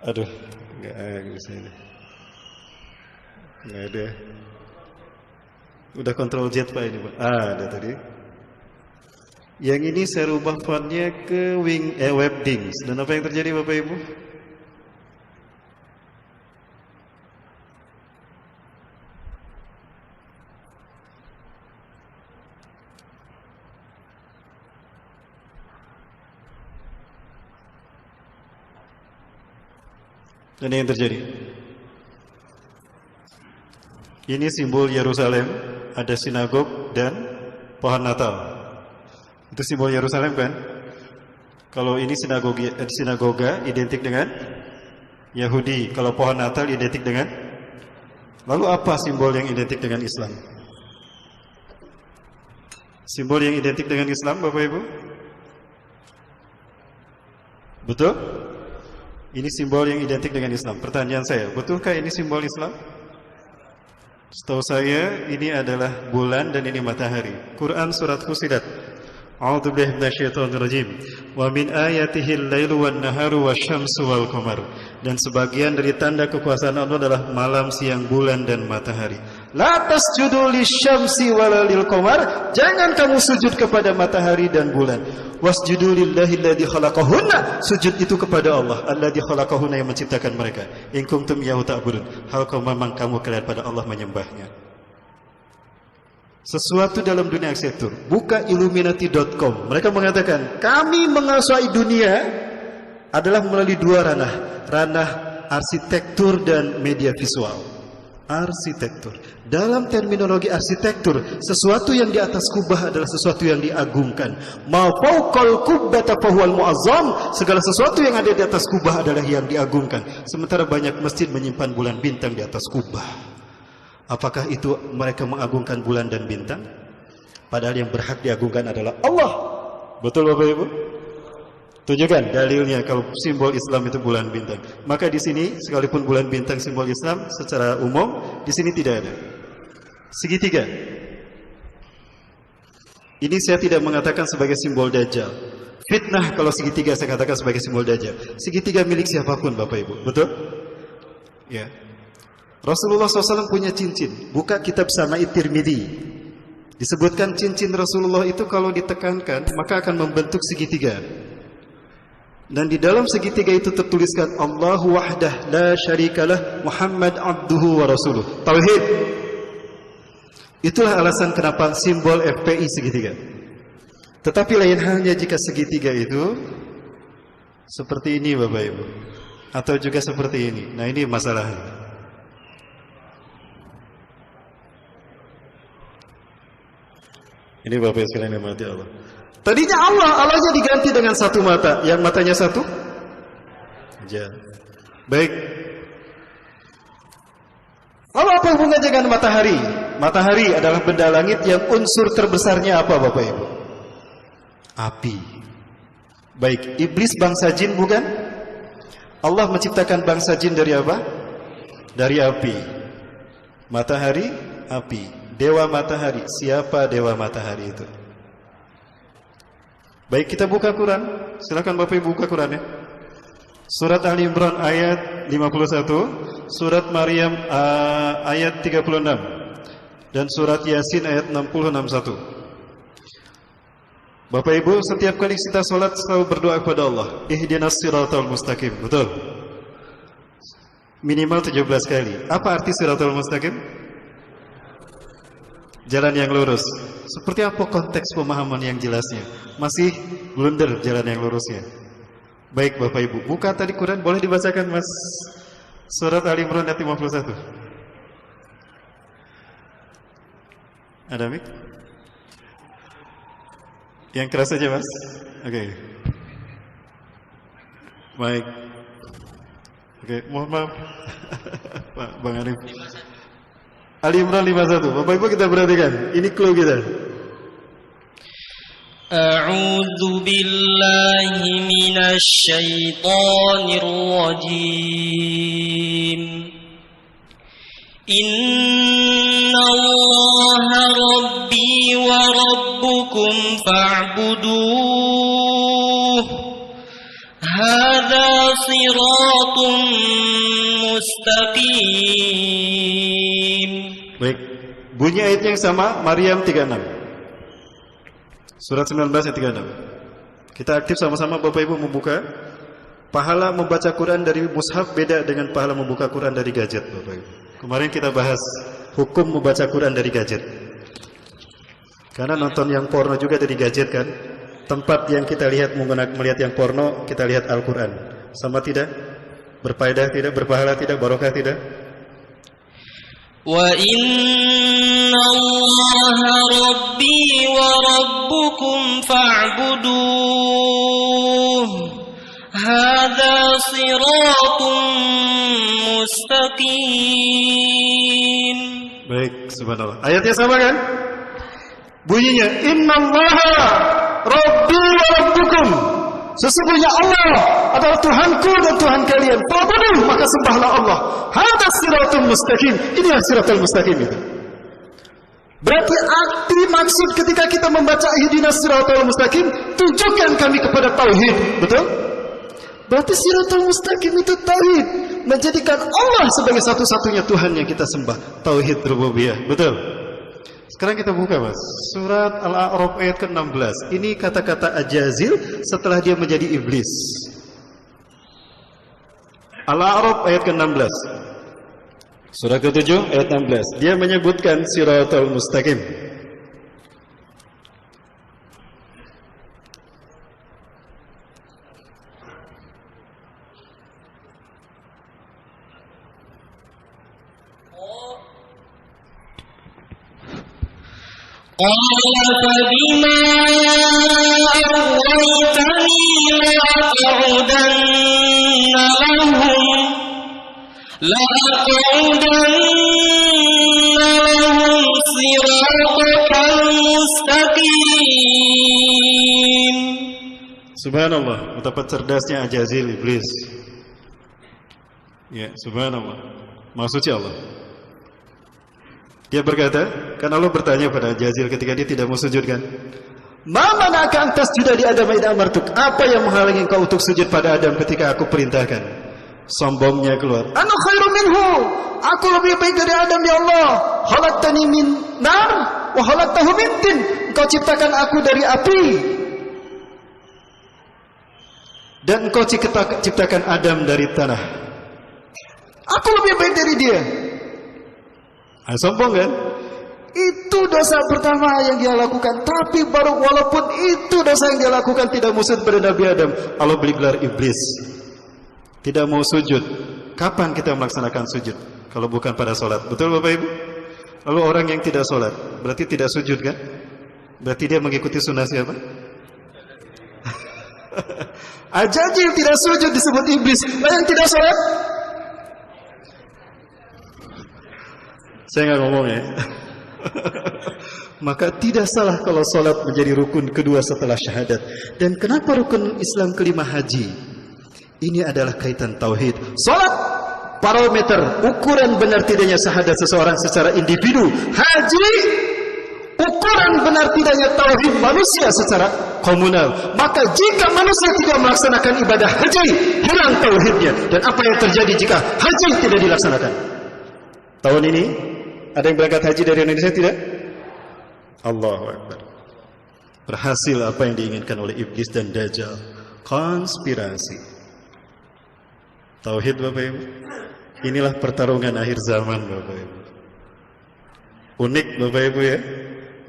Aduh, nggak bisa ini. Nggak ada. Udah kontrol Z Pak ini Pak. Ada tadi. Yang ini saya rubah fontnya ke Wingdings. Dan apa yang terjadi Bapak Ibu? Dan yang terjadi, ini simbol Yerusalem, ada sinagog dan pohon Natal. Itu simbol Yerusalem kan? Kalau ini sinagoga identik dengan Yahudi, kalau pohon Natal identik dengan, lalu apa simbol yang identik dengan Islam? Simbol yang identik dengan Islam Bapak Ibu? Betul? Ini simbol yang identik dengan Islam. Pertanyaan saya, betulkah ini simbol Islam? Setahu saya ini adalah bulan dan ini matahari. Quran surat Fussilat. A'udzubillahi minasyaitonirrajim. Wa min ayatihi al-lailu wan-naharu wasyamsu wal-qamar. Dan sebagian dari tanda kekuasaan Allah adalah malam, siang, bulan dan matahari. La tasjudu lisyamsi wala lil-qamar. Jangan kamu sujud kepada matahari dan bulan. Wasjudu lillahi alladzi khalaqahunna. Sujud itu kepada Allah, alladzi khalaqahunna, yang menciptakan mereka. In kuntum iyyahu ta'budun. Hal kau memang kamu kalian pada Allah menyembahnya. Sesuatu dalam dunia arsitektur. Buka illuminati.com. Mereka mengatakan, kami menguasai dunia adalah melalui 2 ranah. Ranah arsitektur dan media visual. Arsitektur. Dalam terminologi arsitektur, sesuatu yang di atas kubah adalah sesuatu yang diagungkan. Ma fawqal kubbata fahuwal mu'azzam. Segala sesuatu yang ada di atas kubah adalah yang diagungkan. Sementara banyak masjid menyimpan bulan bintang di atas kubah. Apakah itu mereka mengagungkan bulan dan bintang? Padahal yang berhak diagungkan adalah Allah. Betul Bapak Ibu? Tunjukkan dalilnya kalau simbol Islam itu bulan bintang. Maka di sini sekalipun bulan bintang simbol Islam secara umum, di sini tidak ada. Segitiga. Ini saya tidak mengatakan sebagai simbol Dajjal. Fitnah kalau segitiga saya katakan sebagai simbol Dajjal. Segitiga milik siapapun Bapak Ibu. Betul? Ya. Rasulullah SAW punya cincin. Buka kitab Sama'id Tirmidzi. Disebutkan cincin Rasulullah itu kalau ditekankan maka akan membentuk segitiga. Dan di dalam segitiga itu tertuliskan Allahu wahdah la syarikalah Muhammad abduhu wa rasuluh. Tauhid. Itulah alasan kenapa simbol FPI segitiga. Tetapi lain halnya jika segitiga itu seperti ini Bapak Ibu, atau juga seperti ini. Nah, ini masalahnya. Ini Bapak Ibu sekalian yang mati Allah. Tadinya Allahnya diganti dengan satu mata. Yang matanya satu? Ya. Baik. Lalu apa hubungannya dengan matahari? Matahari adalah benda langit yang unsur terbesarnya apa Bapak Ibu? Api. Baik, iblis bangsa jin bukan? Allah menciptakan bangsa jin dari apa? Dari api. Matahari, api. Dewa matahari. Siapa dewa matahari itu? Baik, kita buka Quran. Silakan Bapak Ibu buka Quran ya. Surat Ali Imran ayat 51, surat Maryam ayat 36, dan surat Yasin ayat 60-61. Bapak Ibu, setiap kali kita sholat selalu berdoa kepada Allah, ihdinas siratal mustaqim. Betul? Minimal 17 kali. Apa arti siratal mustaqim? Jalan yang lurus. Seperti apa konteks pemahaman yang jelasnya? Masih blunder jalan yang lurusnya. Baik Bapak Ibu, buka tadi Quran, boleh dibacakan Mas? Surat Ali Imran ayat 51. Ada mik? Yang keras saja Mas. Oke. Baik. Oke, mohon maaf Pak Bang Arif. Ali Imran 51. Bapak Ibu kita perhatikan. Ini clue kita. A'udzu billahi minasy syaithanir rajim. Innallaha rabbi wa rabbukum fa'buduh. Hadza siratun mustaqim. Baik, bunyi ayatnya yang sama, Maryam 36. Surat 19 ayat 36. Kita aktif sama-sama Bapak Ibu membuka. Pahala membaca Quran dari mushaf beda dengan pahala membuka Quran dari gadget Bapak Ibu. Kemarin kita bahas hukum membaca Quran dari gadget. Karena nonton yang porno juga dari gadget kan. Tempat yang kita lihat melihat yang porno, kita lihat Al-Quran. Sama tidak? Berfaedah tidak? Berpahala tidak? Barokah tidak? Wa inna Allaha rabbi wa rabbukum fa'buduh. Hadza siratun mustaqim. Baik, subhanallah. Ayatnya sama kan? Bunyinya innallaha rabbi wa rabbukum. Sesungguhnya Allah adalah Tuhanku dan Tuhan kalian. Fa'buduh, maka sembahlah Allah. Hadza siratul mustaqim. Inilah siratul mustaqim itu. Berarti arti maksud ketika kita membaca ihdinas siratal mustaqim, tunjukkan kami kepada tauhid. Betul? Berarti siratal mustaqim itu tauhid, menjadikan Allah sebagai satu-satunya Tuhan yang kita sembah. Tauhid rububiyah. Betul? Sekarang kita buka Mas, surat Al-A'raf ayat ke-16. Ini kata-kata Ajazil setelah dia menjadi iblis. Al-A'raf ayat ke-16. Surah ke-7 ayat 16. Dia menyebutkan siratal mustaqim. قال فبما أغويتني لأقعدن لهم صراطك المستقيم. Subhanallah, betapa cerdasnya Ajazil iblis. Ya, subhanallah. Maksudnya Allah. Dia berkata, kan Allah bertanya pada Ajazil ketika dia tidak mau sujud kan? Ma mana'aka an tasjuda li Adam idza amartuk? Apa yang menghalangi engkau untuk sujud pada Adam ketika aku perintahkan? Sombongnya keluar. Ana khairu minhu. Aku lebih baik dari Adam ya Allah. Khalaqtani min nar wa khalaqtahu min tin. Engkau ciptakan aku dari api. Dan engkau ciptakan Adam dari tanah. Aku lebih baik dari dia. Sombong kan? Itu dosa pertama yang dia lakukan. Tapi baru walaupun itu dosa yang dia lakukan tidak musuh pada Nabi Adam, Allah beri gelar iblis. Tidak mau sujud. Kapan kita melaksanakan sujud? Kalau bukan pada sholat. Betul Bapak Ibu? Lalu orang yang tidak sholat berarti tidak sujud kan? Berarti dia mengikuti sunnah siapa? Ajazil tidak sujud disebut iblis. Nah yang tidak sholat? Saya nggak ngomong ya. Maka tidak salah kalau sholat menjadi rukun kedua setelah syahadat. Dan kenapa rukun Islam kelima haji? Ini adalah kaitan tauhid. Sholat parameter ukuran benar tidaknya syahadat seseorang secara individu. Haji ukuran benar tidaknya tauhid manusia secara komunal. Maka jika manusia tidak melaksanakan ibadah haji, hilang tauhidnya. Dan apa yang terjadi jika haji tidak dilaksanakan? Tahun ini ada yang berangkat haji dari Indonesia tidak? Allahu Akbar. Berhasil apa yang diinginkan oleh iblis dan dajjal. Konspirasi. Tauhid Bapak Ibu. Inilah pertarungan akhir zaman Bapak Ibu. Unik Bapak Ibu ya.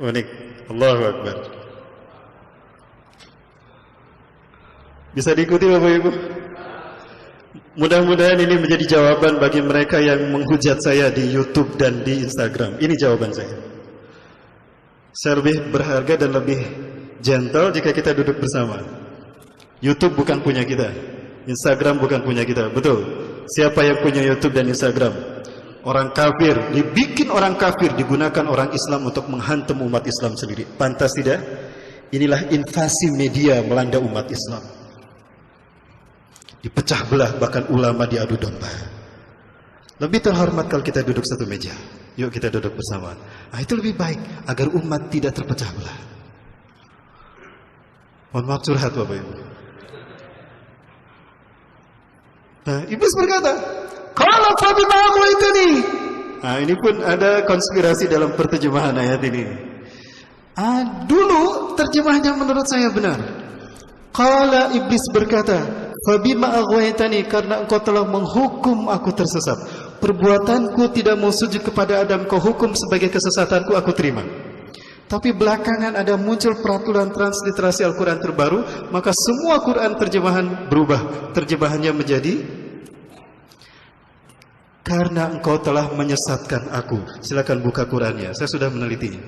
Unik. Allahu Akbar. Bisa diikuti Bapak Ibu? Mudah-mudahan ini menjadi jawaban bagi mereka yang menghujat saya di YouTube dan di Instagram. Ini jawaban saya. Saya lebih berharga dan lebih gentle jika kita duduk bersama. YouTube bukan punya kita. Instagram bukan punya kita. Betul. Siapa yang punya YouTube dan Instagram? Orang kafir. Dibikin orang kafir, digunakan orang Islam untuk menghantam umat Islam sendiri. Pantas tidak? Inilah invasi media melanda umat Islam. Dipecah belah, bahkan ulama diadu domba. Lebih terhormat kalau kita duduk satu meja. Yuk kita duduk bersama. Nah itu lebih baik agar umat tidak terpecah belah. Mohon maaf curhat Bapak Ibu. Nah iblis berkata, kalau Fatimah aku itu nih. Nah ini pun ada konspirasi dalam perterjemahan ayat ini. Dulu terjemahnya menurut saya benar. Qala iblis berkata, Fabima aghwaytani, karena engkau telah menghukum aku tersesat. Perbuatanku tidak mau sujud kepada Adam, kau hukum sebagai kesesatanku, aku terima. Tapi belakangan ada muncul peraturan transliterasi Al-Quran terbaru, maka semua Quran terjemahan berubah. Terjemahannya menjadi karena engkau telah menyesatkan aku. Silakan buka Qurannya, saya sudah menelitinya.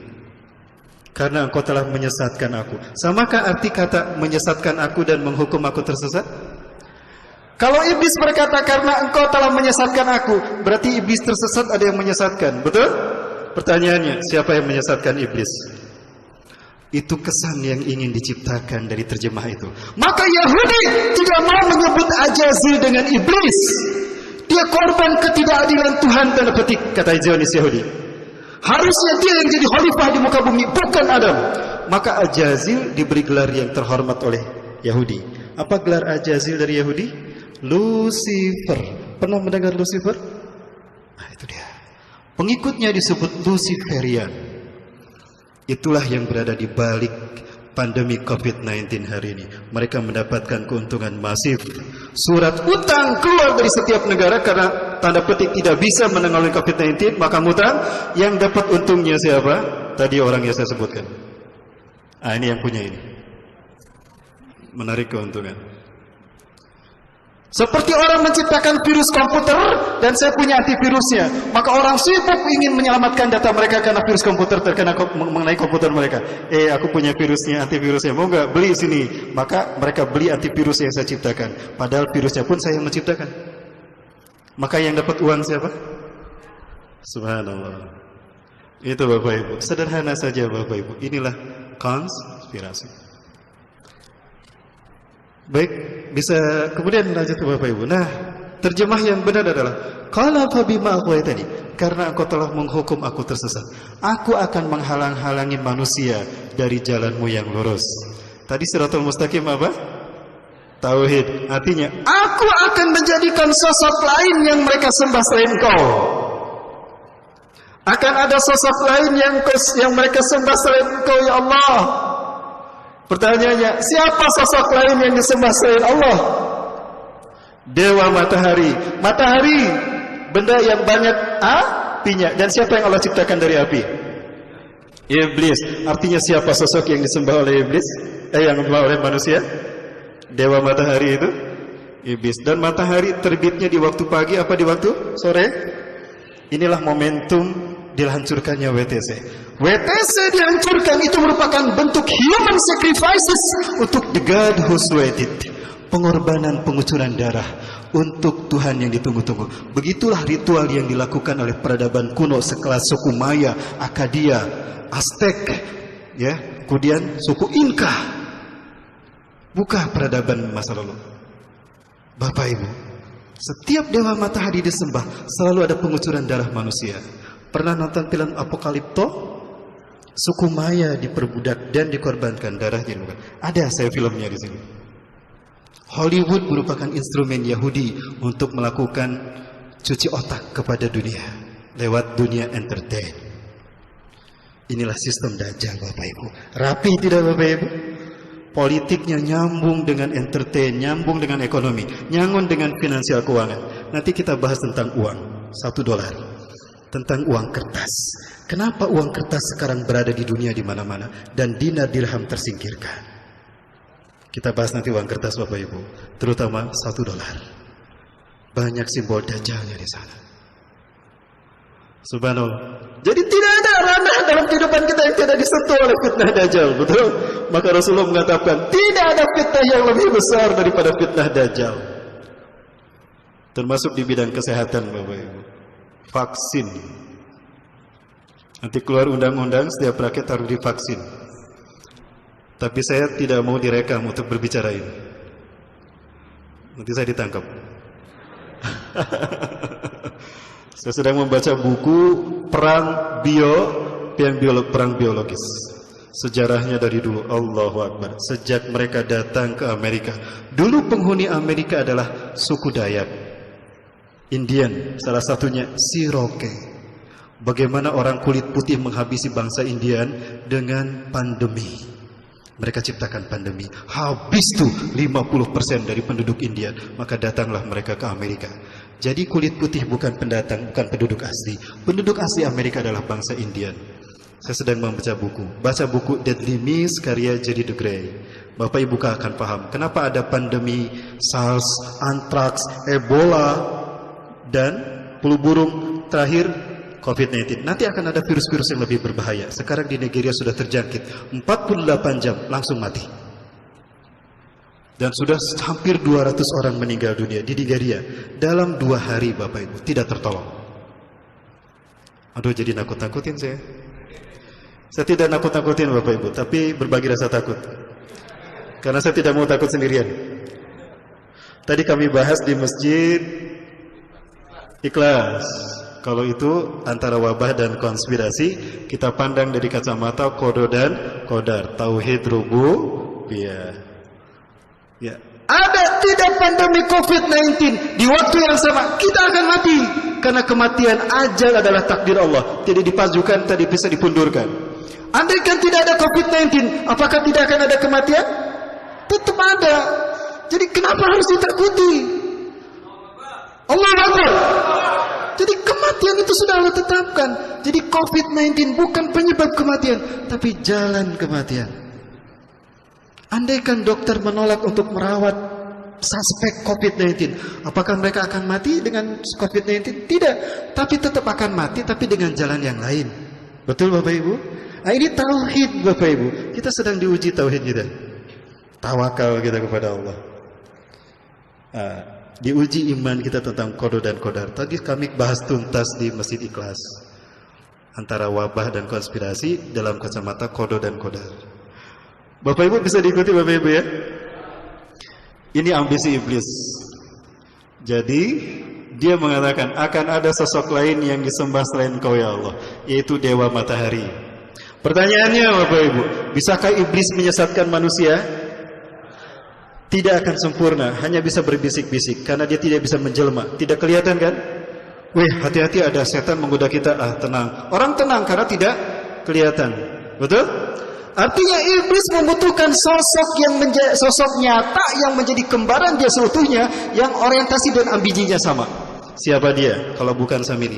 Karena engkau telah menyesatkan aku. Samakah arti kata menyesatkan aku dan menghukum aku tersesat? Kalau iblis berkata karena engkau telah menyesatkan aku, berarti iblis tersesat, ada yang menyesatkan. Betul? Pertanyaannya, siapa yang menyesatkan iblis? Itu kesan yang ingin diciptakan dari terjemah itu. Maka Yahudi tidak mau menyebut Ajazil dengan iblis. Dia korban ketidakadilan Tuhan, tanda petik, kata Zionis Yahudi. Harusnya dia yang jadi khalifah di muka bumi, bukan Adam. Maka Ajazil diberi gelar yang terhormat oleh Yahudi. Apa gelar Ajazil dari Yahudi? Lucifer. Pernah mendengar Lucifer? Nah itu dia. Pengikutnya disebut Luciferian. Itulah yang berada di balik pandemi COVID-19 hari ini. Mereka mendapatkan keuntungan masif. Surat utang keluar dari setiap negara karena tanda petik tidak bisa menangani COVID-19, maka ngutang. Yang dapat untungnya siapa? Tadi orang yang saya sebutkan. Ini yang punya ini. Menarik keuntungan. Seperti orang menciptakan virus komputer dan saya punya antivirusnya, maka orang sibuk ingin menyelamatkan data mereka karena virus komputer terkena mengenai komputer mereka. Aku punya virusnya, antivirusnya, mau nggak beli sini? Maka mereka beli antivirus yang saya ciptakan, padahal virusnya pun saya yang menciptakan. Maka yang dapat uang siapa? Subhanallah. Itu Bapak Ibu, sederhana saja Bapak Ibu. Inilah konspirasi. Baik, bisa kemudian lanjut Bapak Ibu. Nah, terjemah yang benar adalah qala fa bima aghwaytani, karena engkau telah menghukum aku tersesat, aku akan menghalang-halangi manusia dari jalanmu yang lurus. Tadi Shiratal Mustaqim apa? Tauhid. Artinya, aku akan menjadikan sosok lain yang mereka sembah selain engkau. Akan ada sosok lain yang mereka sembah selain engkau ya Allah. Pertanyaannya, siapa sosok lain yang disembah selain Allah? Dewa matahari. Matahari, benda yang banyak apinya. Dan siapa yang Allah ciptakan dari api? Iblis. Artinya siapa sosok yang disembah oleh iblis? Yang disembah oleh manusia? Dewa matahari itu iblis. Dan matahari terbitnya di waktu pagi apa di waktu sore? Inilah momentum dihancurkannya WTC. WTC dihancurkan itu merupakan bentuk human sacrifices untuk the God who's waited. Pengorbanan pengucuran darah untuk Tuhan yang ditunggu-tunggu. Begitulah ritual yang dilakukan oleh peradaban kuno sekelas suku Maya, Akadia, Aztec, ya, kemudian suku Inka. Bukan peradaban masa lalu. Bapak Ibu, setiap dewa matahari disembah selalu ada pengucuran darah manusia. Pernah nonton film Apokalipto? Suku Maya diperbudak dan dikorbankan darahnya. Ada saya filmnya di sini. Hollywood merupakan instrumen Yahudi untuk melakukan cuci otak kepada dunia lewat dunia entertain. Inilah sistem Dajjal Bapak Ibu. Rapi tidak Bapak Ibu? Politiknya nyambung dengan entertain, nyambung dengan ekonomi, nyambung dengan finansial keuangan. Nanti kita bahas tentang uang, $1. Tentang uang kertas. Kenapa uang kertas sekarang berada di dunia di mana-mana dan dinar dirham tersingkirkan? Kita bahas nanti uang kertas Bapak Ibu, terutama $1. Banyak simbol dajjalnya di sana. Subhanallah. Jadi tidak ada ranah dalam kehidupan kita yang tidak disentuh oleh fitnah dajjal, betul? Maka Rasulullah mengatakan tidak ada fitnah yang lebih besar daripada fitnah dajjal. Termasuk di bidang kesehatan Bapak Ibu. Vaksin. Nanti keluar undang-undang setiap rakyat harus divaksin. Tapi saya tidak mau direkam untuk berbicara ini. Nanti saya ditangkap. Saya sedang membaca buku perang biologis. Sejarahnya dari dulu. Allahu Akbar. Sejak mereka datang ke Amerika. Dulu penghuni Amerika adalah suku Dayak, Indian, salah satunya Cherokee. Bagaimana orang kulit putih menghabisi bangsa Indian dengan pandemi. Mereka ciptakan pandemi. Habis tuh 50% dari penduduk Indian. Maka datanglah mereka ke Amerika. Jadi kulit putih bukan pendatang, bukan penduduk asli. Penduduk asli Amerika adalah bangsa Indian. Saya sedang membaca buku. Baca buku Deadly Mist karya Jerry DeGray. Bapak Ibu akan paham kenapa ada pandemi SARS, antraks, Ebola, dan flu burung terakhir COVID-19. Nanti akan ada virus-virus yang lebih berbahaya. Sekarang di Nigeria sudah terjangkit 48 jam langsung mati. Dan sudah hampir 200 orang meninggal dunia di Nigeria dalam 2 hari Bapak Ibu, tidak tertolong. Aduh, jadi nakut-nakutin saya. Saya tidak nakut-nakutin Bapak Ibu, tapi berbagi rasa takut. Karena saya tidak mau takut sendirian. Tadi kami bahas di masjid Ikhlas. Kalau itu antara wabah dan konspirasi, kita pandang dari kacamata kodo dan kodar, tauhid rububiyah. Ya. Ada tidak pandemi COVID-19 di waktu yang sama kita akan mati karena kematian ajal adalah takdir Allah, tidak dipajukan, tidak bisa dipundurkan. Andaikan tidak ada COVID-19, apakah tidak akan ada kematian? Tetap ada. Jadi kenapa harus ditakuti? Allah Akbar. Jadi kematian itu sudah Allah tetapkan. Jadi COVID-19 bukan penyebab kematian, tapi jalan kematian. Andaikan dokter menolak untuk merawat suspek COVID-19. Apakah mereka akan mati dengan COVID-19? Tidak, tapi tetap akan mati, tapi dengan jalan yang lain. Betul Bapak Ibu? Nah, ini tauhid Bapak Ibu. Kita sedang diuji tauhid kita. Tawakal kita kepada Allah. Nah, diuji iman kita tentang qada dan qadar. Tadi kami bahas tuntas di Masjid Ikhlas antara wabah dan konspirasi dalam kacamata qada dan qadar. Bapak Ibu bisa diikuti Bapak Ibu ya. Ini ambisi iblis. Jadi dia mengatakan akan ada sosok lain yang disembah selain Engkau ya Allah, yaitu dewa matahari. Pertanyaannya Bapak Ibu, bisakah iblis menyesatkan manusia? Tidak akan sempurna, hanya bisa berbisik-bisik karena dia tidak bisa menjelma. Tidak kelihatan kan? Wih, hati-hati ada setan menggoda kita. Ah, tenang. Orang tenang karena tidak kelihatan. Betul? Artinya iblis membutuhkan sosok nyata yang menjadi kembaran dia seutuhnya, yang orientasi dan ambisinya sama. Siapa dia kalau bukan Samiri?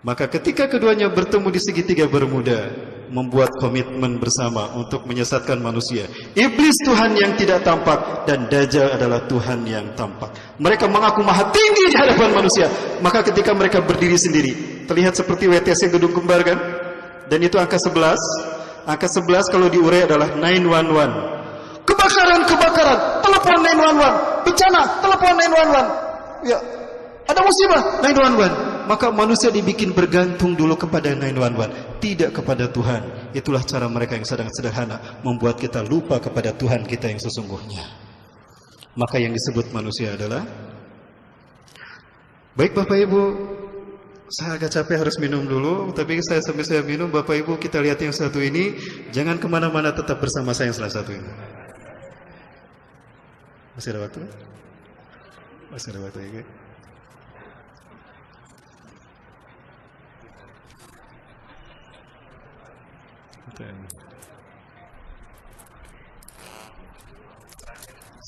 Maka ketika keduanya bertemu di segitiga Bermuda, membuat komitmen bersama untuk menyesatkan manusia. Iblis Tuhan yang tidak tampak dan Dajjal adalah Tuhan yang tampak. Mereka mengaku maha tinggi di hadapan manusia. Maka ketika mereka berdiri sendiri, terlihat seperti WTC gedung kembar kan? Dan itu angka 11. Angka 11 kalau diurai adalah 911. Kebakaran, telepon 911. Bencana, telepon 911. Ya, ada musibah, 911. Maka manusia dibikin bergantung dulu kepada 911, tidak kepada Tuhan. Itulah cara mereka yang sangat sederhana, membuat kita lupa kepada Tuhan kita yang sesungguhnya. Maka yang disebut manusia adalah, baik Bapak Ibu, saya agak capek harus minum dulu, tapi sambil saya minum, Bapak Ibu kita lihat yang satu ini, jangan kemana-mana, tetap bersama saya yang salah satu ini. Masih ada waktu? Masih ada waktu ya?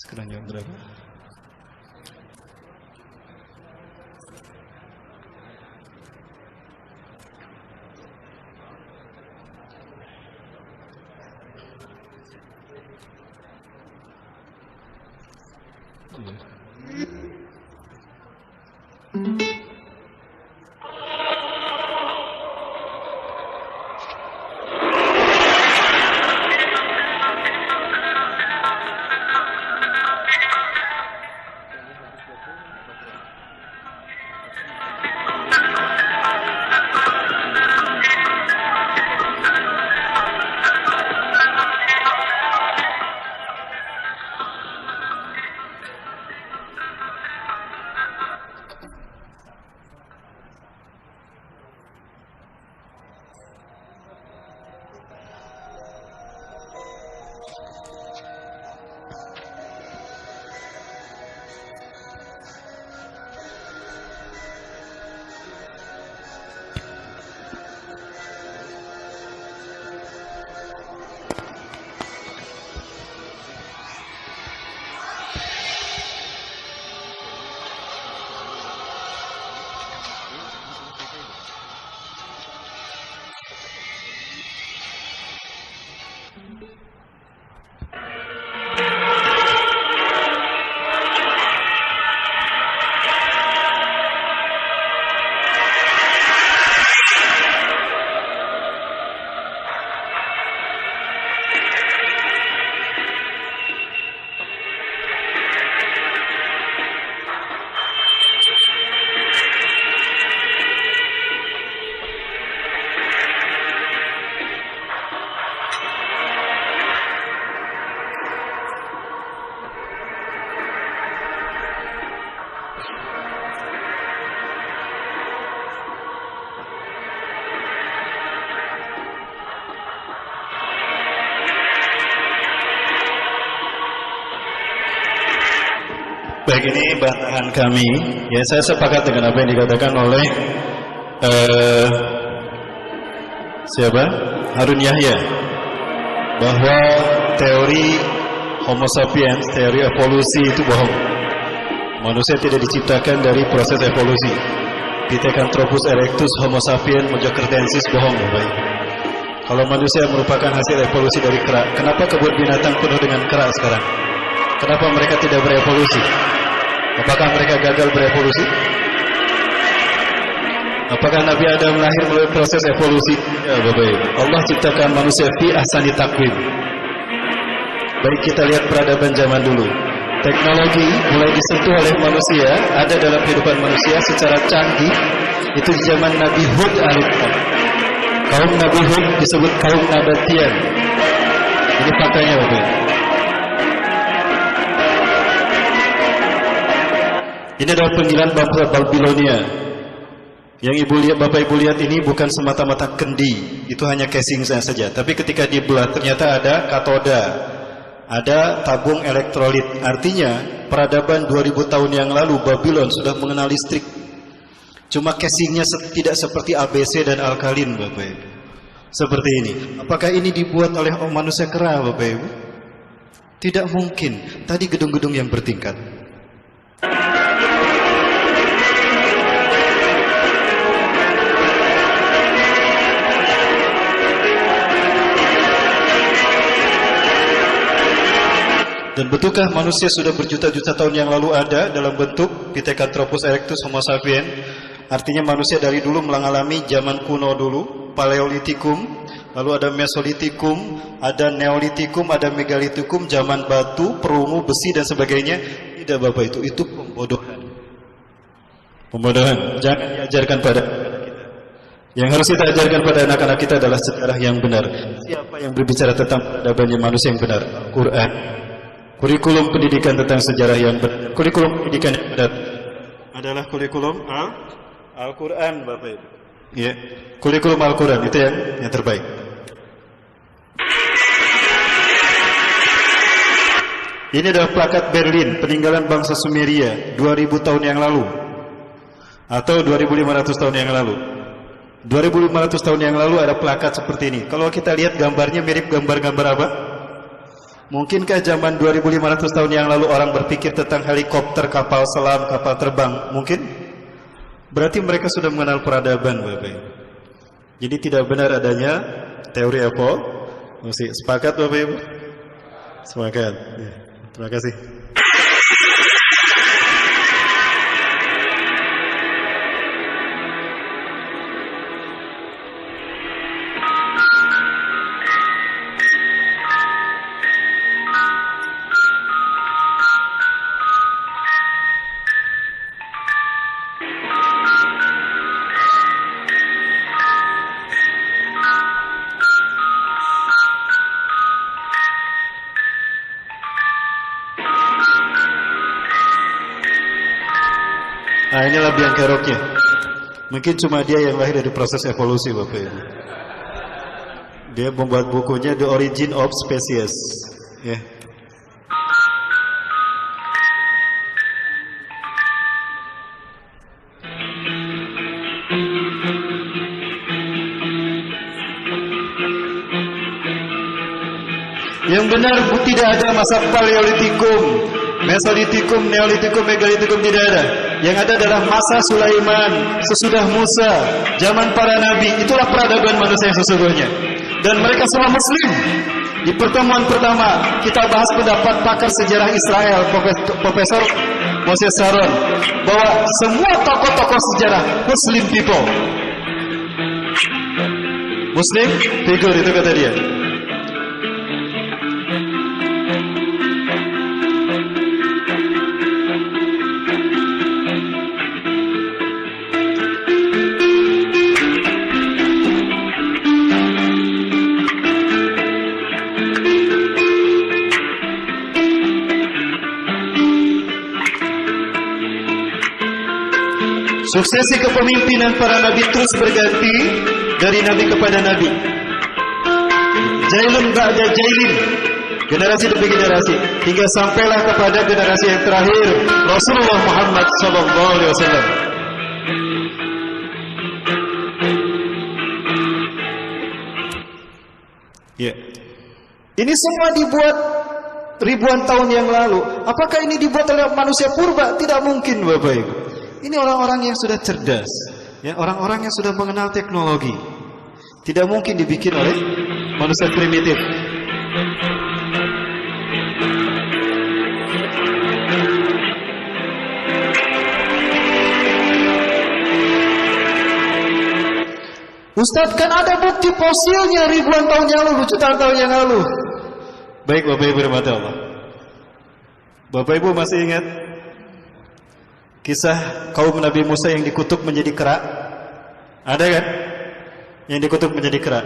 Sekarang jam berapa? Baik, ini bantahan kami. Ya, saya sepakat dengan apa yang dikatakan oleh siapa? Harun Yahya, bahwa teori Homo sapiens, teori evolusi itu bohong. Manusia tidak diciptakan dari proses evolusi. Pithecanthropus erectus, Homo sapiens, mojokertensis bohong, Bapak. Kalau manusia merupakan hasil evolusi dari kera, kenapa kebun binatang penuh dengan kera sekarang? Kenapa mereka tidak berevolusi? Apakah mereka gagal berevolusi? Apakah Nabi Adam lahir melalui proses evolusi? Ya, Bapak Ibu. Allah ciptakan manusia fi ahsani taqwim. Baik, kita lihat peradaban zaman dulu. Teknologi mulai disentuh oleh manusia, ada dalam kehidupan manusia secara canggih. Itu di zaman Nabi Hud alaihissalam. Kaum Nabi Hud disebut kaum Nabatian. Ini faktanya, Bapak Ibu. Ini adalah penggilan bangsa Babilonia. Yang ibu lihat, bapak ibu lihat ini bukan semata-mata kendi, itu hanya casingnya saja. Tapi ketika dibelah ternyata ada katoda, ada tabung elektrolit. Artinya peradaban 2000 tahun yang lalu Babylon sudah mengenal listrik. Cuma casingnya tidak seperti ABC dan alkalin, bapak ibu. Seperti ini. Apakah ini dibuat oleh manusia kera, bapak ibu? Tidak mungkin. Tadi gedung-gedung yang bertingkat. Dan betulkah manusia sudah berjuta-juta tahun yang lalu ada dalam bentuk Pithecanthropus erectus Homo sapiens? Artinya manusia dari dulu mengalami zaman kuno dulu, Paleolitikum, lalu ada Mesolitikum, ada Neolitikum, ada Megalitikum, zaman batu, perunggu, besi dan sebagainya. Tidak, Bapak, itu pembodohan. Pembodohan. Jangan diajarkan pada kita. Yang harus kita ajarkan pada anak-anak kita adalah sejarah yang benar. Siapa yang berbicara tentang peradabannya manusia yang benar? Al-Quran. Kurikulum pendidikan tentang sejarah yang benar. Kurikulum pendidikan yang benar adalah kurikulum Al-Quran, Bapak Ibu. Ya, kurikulum Al-Quran itu yang terbaik. Ini adalah plakat Berlin, peninggalan bangsa Sumeria 2000 tahun yang lalu atau 2500 tahun yang lalu. 2500 tahun yang lalu ada plakat seperti ini. Kalau kita lihat gambarnya mirip gambar-gambar apa? Mungkinkah zaman 2500 tahun yang lalu orang berpikir tentang helikopter, kapal selam, kapal terbang? Mungkin? Berarti mereka sudah mengenal peradaban, Bapak. Jadi tidak benar adanya teori evolusi. Sepakat, Bapak Ibu? Sepakat. Ya, terima kasih. Nah, inilah Bianca Rocknya. Mungkin cuma dia yang lahir dari proses evolusi, Bapak Ibu. Dia membuat bukunya The Origin of Species. Ya. Yang benar, tidak ada masa Paleolitikum, Mesolitikum, Neolitikum, Megalitikum, tidak ada. Yang ada adalah masa Sulaiman, sesudah Musa, zaman para nabi. Itulah peradaban manusia yang sesungguhnya. Dan mereka semua Muslim. Di pertemuan pertama kita bahas pendapat pakar sejarah Israel, Profesor Moses Sharon, bahwa semua tokoh-tokoh sejarah Muslim people. Muslim figure, itu kata dia. Suksesi kepemimpinan para nabi terus berganti dari nabi kepada nabi. Jailun ba'da jailin, generasi demi generasi, hingga sampailah kepada generasi yang terakhir, Rasulullah Muhammad SAW. Ya, ini semua dibuat ribuan tahun yang lalu. Apakah ini dibuat oleh manusia purba? Tidak mungkin, Bapak Ibu. Ini orang-orang yang sudah cerdas, ya, orang-orang yang sudah mengenal teknologi. Tidak mungkin dibikin oleh manusia primitif. Ustaz, kan ada bukti fosilnya ribuan tahun yang lalu, jutaan tahun yang lalu. Baik Bapak Ibu rahmati Allah. Bapak Ibu masih ingat kisah kaum Nabi Musa yang dikutuk menjadi kera? Ada kan? Yang dikutuk menjadi kera.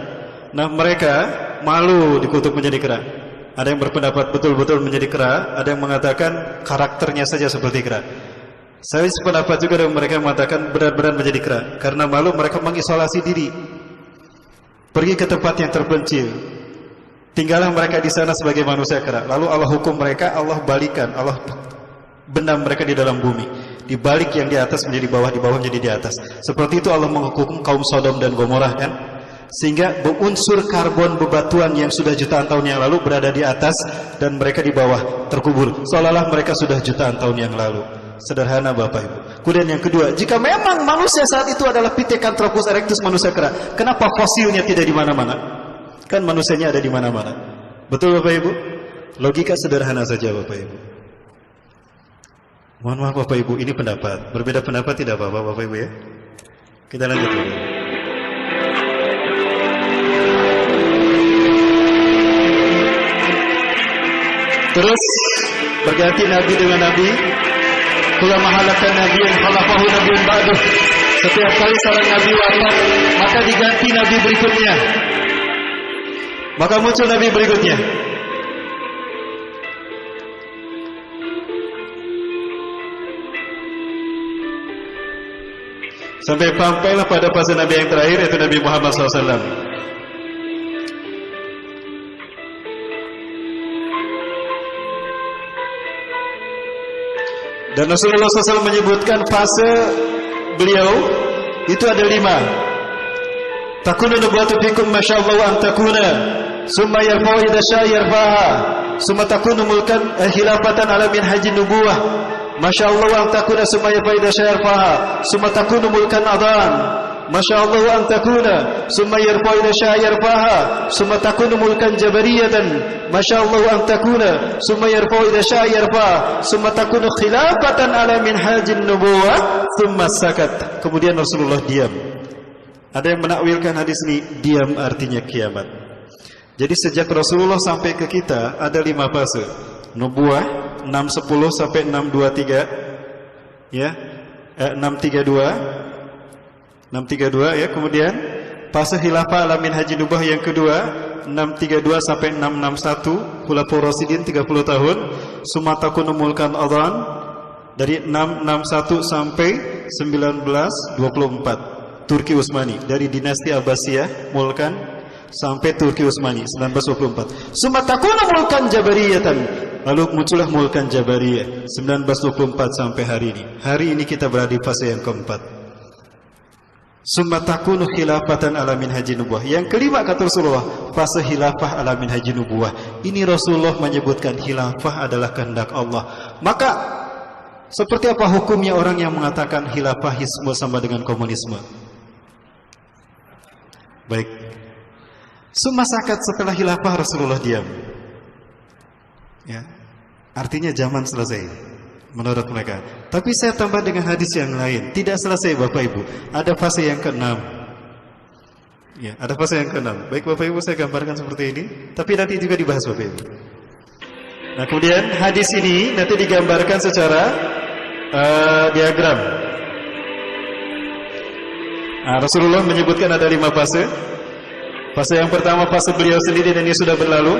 Nah, mereka malu dikutuk menjadi kera. Ada yang berpendapat betul-betul menjadi kera, ada yang mengatakan karakternya saja seperti kera. Saya sependapat juga dengan mereka yang mengatakan benar-benar menjadi kera. Karena malu mereka mengisolasi diri, pergi ke tempat yang terpencil. Tinggallah mereka di sana sebagai manusia kera. Lalu Allah hukum mereka, Allah balikan, Allah benam mereka di dalam bumi. Dibalik yang di atas menjadi bawah, di bawah menjadi di atas. Seperti itu Allah menghukum kaum Sodom dan Gomorrah kan? Sehingga unsur karbon bebatuan yang sudah jutaan tahun yang lalu berada di atas dan mereka di bawah terkubur. Seolah-olah mereka sudah jutaan tahun yang lalu. Sederhana Bapak Ibu. Kemudian yang kedua, jika memang manusia saat itu adalah Pithecanthropus erectus, manusia kera, kenapa fosilnya tidak di mana-mana? Kan manusianya ada di mana-mana. Betul Bapak Ibu? Logika sederhana saja Bapak Ibu. Mohon maaf Bapak Ibu, ini pendapat. Berbeda pendapat tidak apa-apa Bapak Ibu ya. Kita lanjut dulu. Terus berganti nabi dengan nabi. Kula mahalakan nabi yang khalafahu nabiun ba'duh. Setiap kali seorang nabi wafat, maka diganti nabi berikutnya. Maka muncul nabi berikutnya. Sampailah pada fase nabi yang terakhir, yaitu Nabi Muhammad SAW. Dan Rasulullah SAW menyebutkan fase beliau itu ada 5. Takunu nubuwatu fikum masyaallah an takuna, summa yarfa'u idza syaa yarfa'ha, summa takunu mulkan khilafatan ala minhajin nubuwah, masyaallah an takuna summa yarfa'u idza syaa yarfa'ha, summa takunu mulkan adan, masyaallah an takuna summa yarfa'u idza syaa yarfa'ha, summa takunu mulkan jabariyatan, masyaallah an takuna summa yarfa'u idza syaa yarfa'ha, summa takunu khilafatan ala minhajin nubuwah, thumma sakat. Kemudian Rasulullah diam. Ada yang menakwilkan hadis ini, diam artinya kiamat. Jadi sejak Rasulullah sampai ke kita ada 5 fase. Nubuwah 610 sampai 623 ya. 632 ya. Kemudian fase khilafah ala minhajin nubuwah yang kedua 632 sampai 661, Khulafaur Rasyidin 30 tahun, Sumatakunu mulkan adhan dari 661 sampai 1924. Turki Utsmani, dari dinasti Abbasiyah mulkan sampai Turki Utsmani 1924. Sumatakunu mulkan Jabariyatan, lalu muncullah mulkan Jabariyah 1924 sampai hari ini. Hari ini kita berada di fase yang keempat. Sumatakunu khilafatan ala minhajin nubuwah. Yang kelima kata Rasulullah, fase khilafah ala minhajin nubuwah. Ini Rasulullah menyebutkan khilafah adalah kehendak Allah. Maka seperti apa hukumnya orang yang mengatakan khilafahisme sama dengan komunisme? Baik. Summa sakat, setelah khilafah Rasulullah diam. Ya. Artinya zaman selesai menurut mereka. Tapi saya tambah dengan hadis yang lain, tidak selesai Bapak Ibu. Ada fase yang ke-6. Ya, ada fase yang ke-6. Baik Bapak Ibu, saya gambarkan seperti ini, tapi nanti juga dibahas Bapak Ibu. Nah, kemudian hadis ini nanti digambarkan secara diagram. Nah, Rasulullah menyebutkan ada 5 fase. Fase yang pertama fase beliau sendiri dan ini sudah berlalu.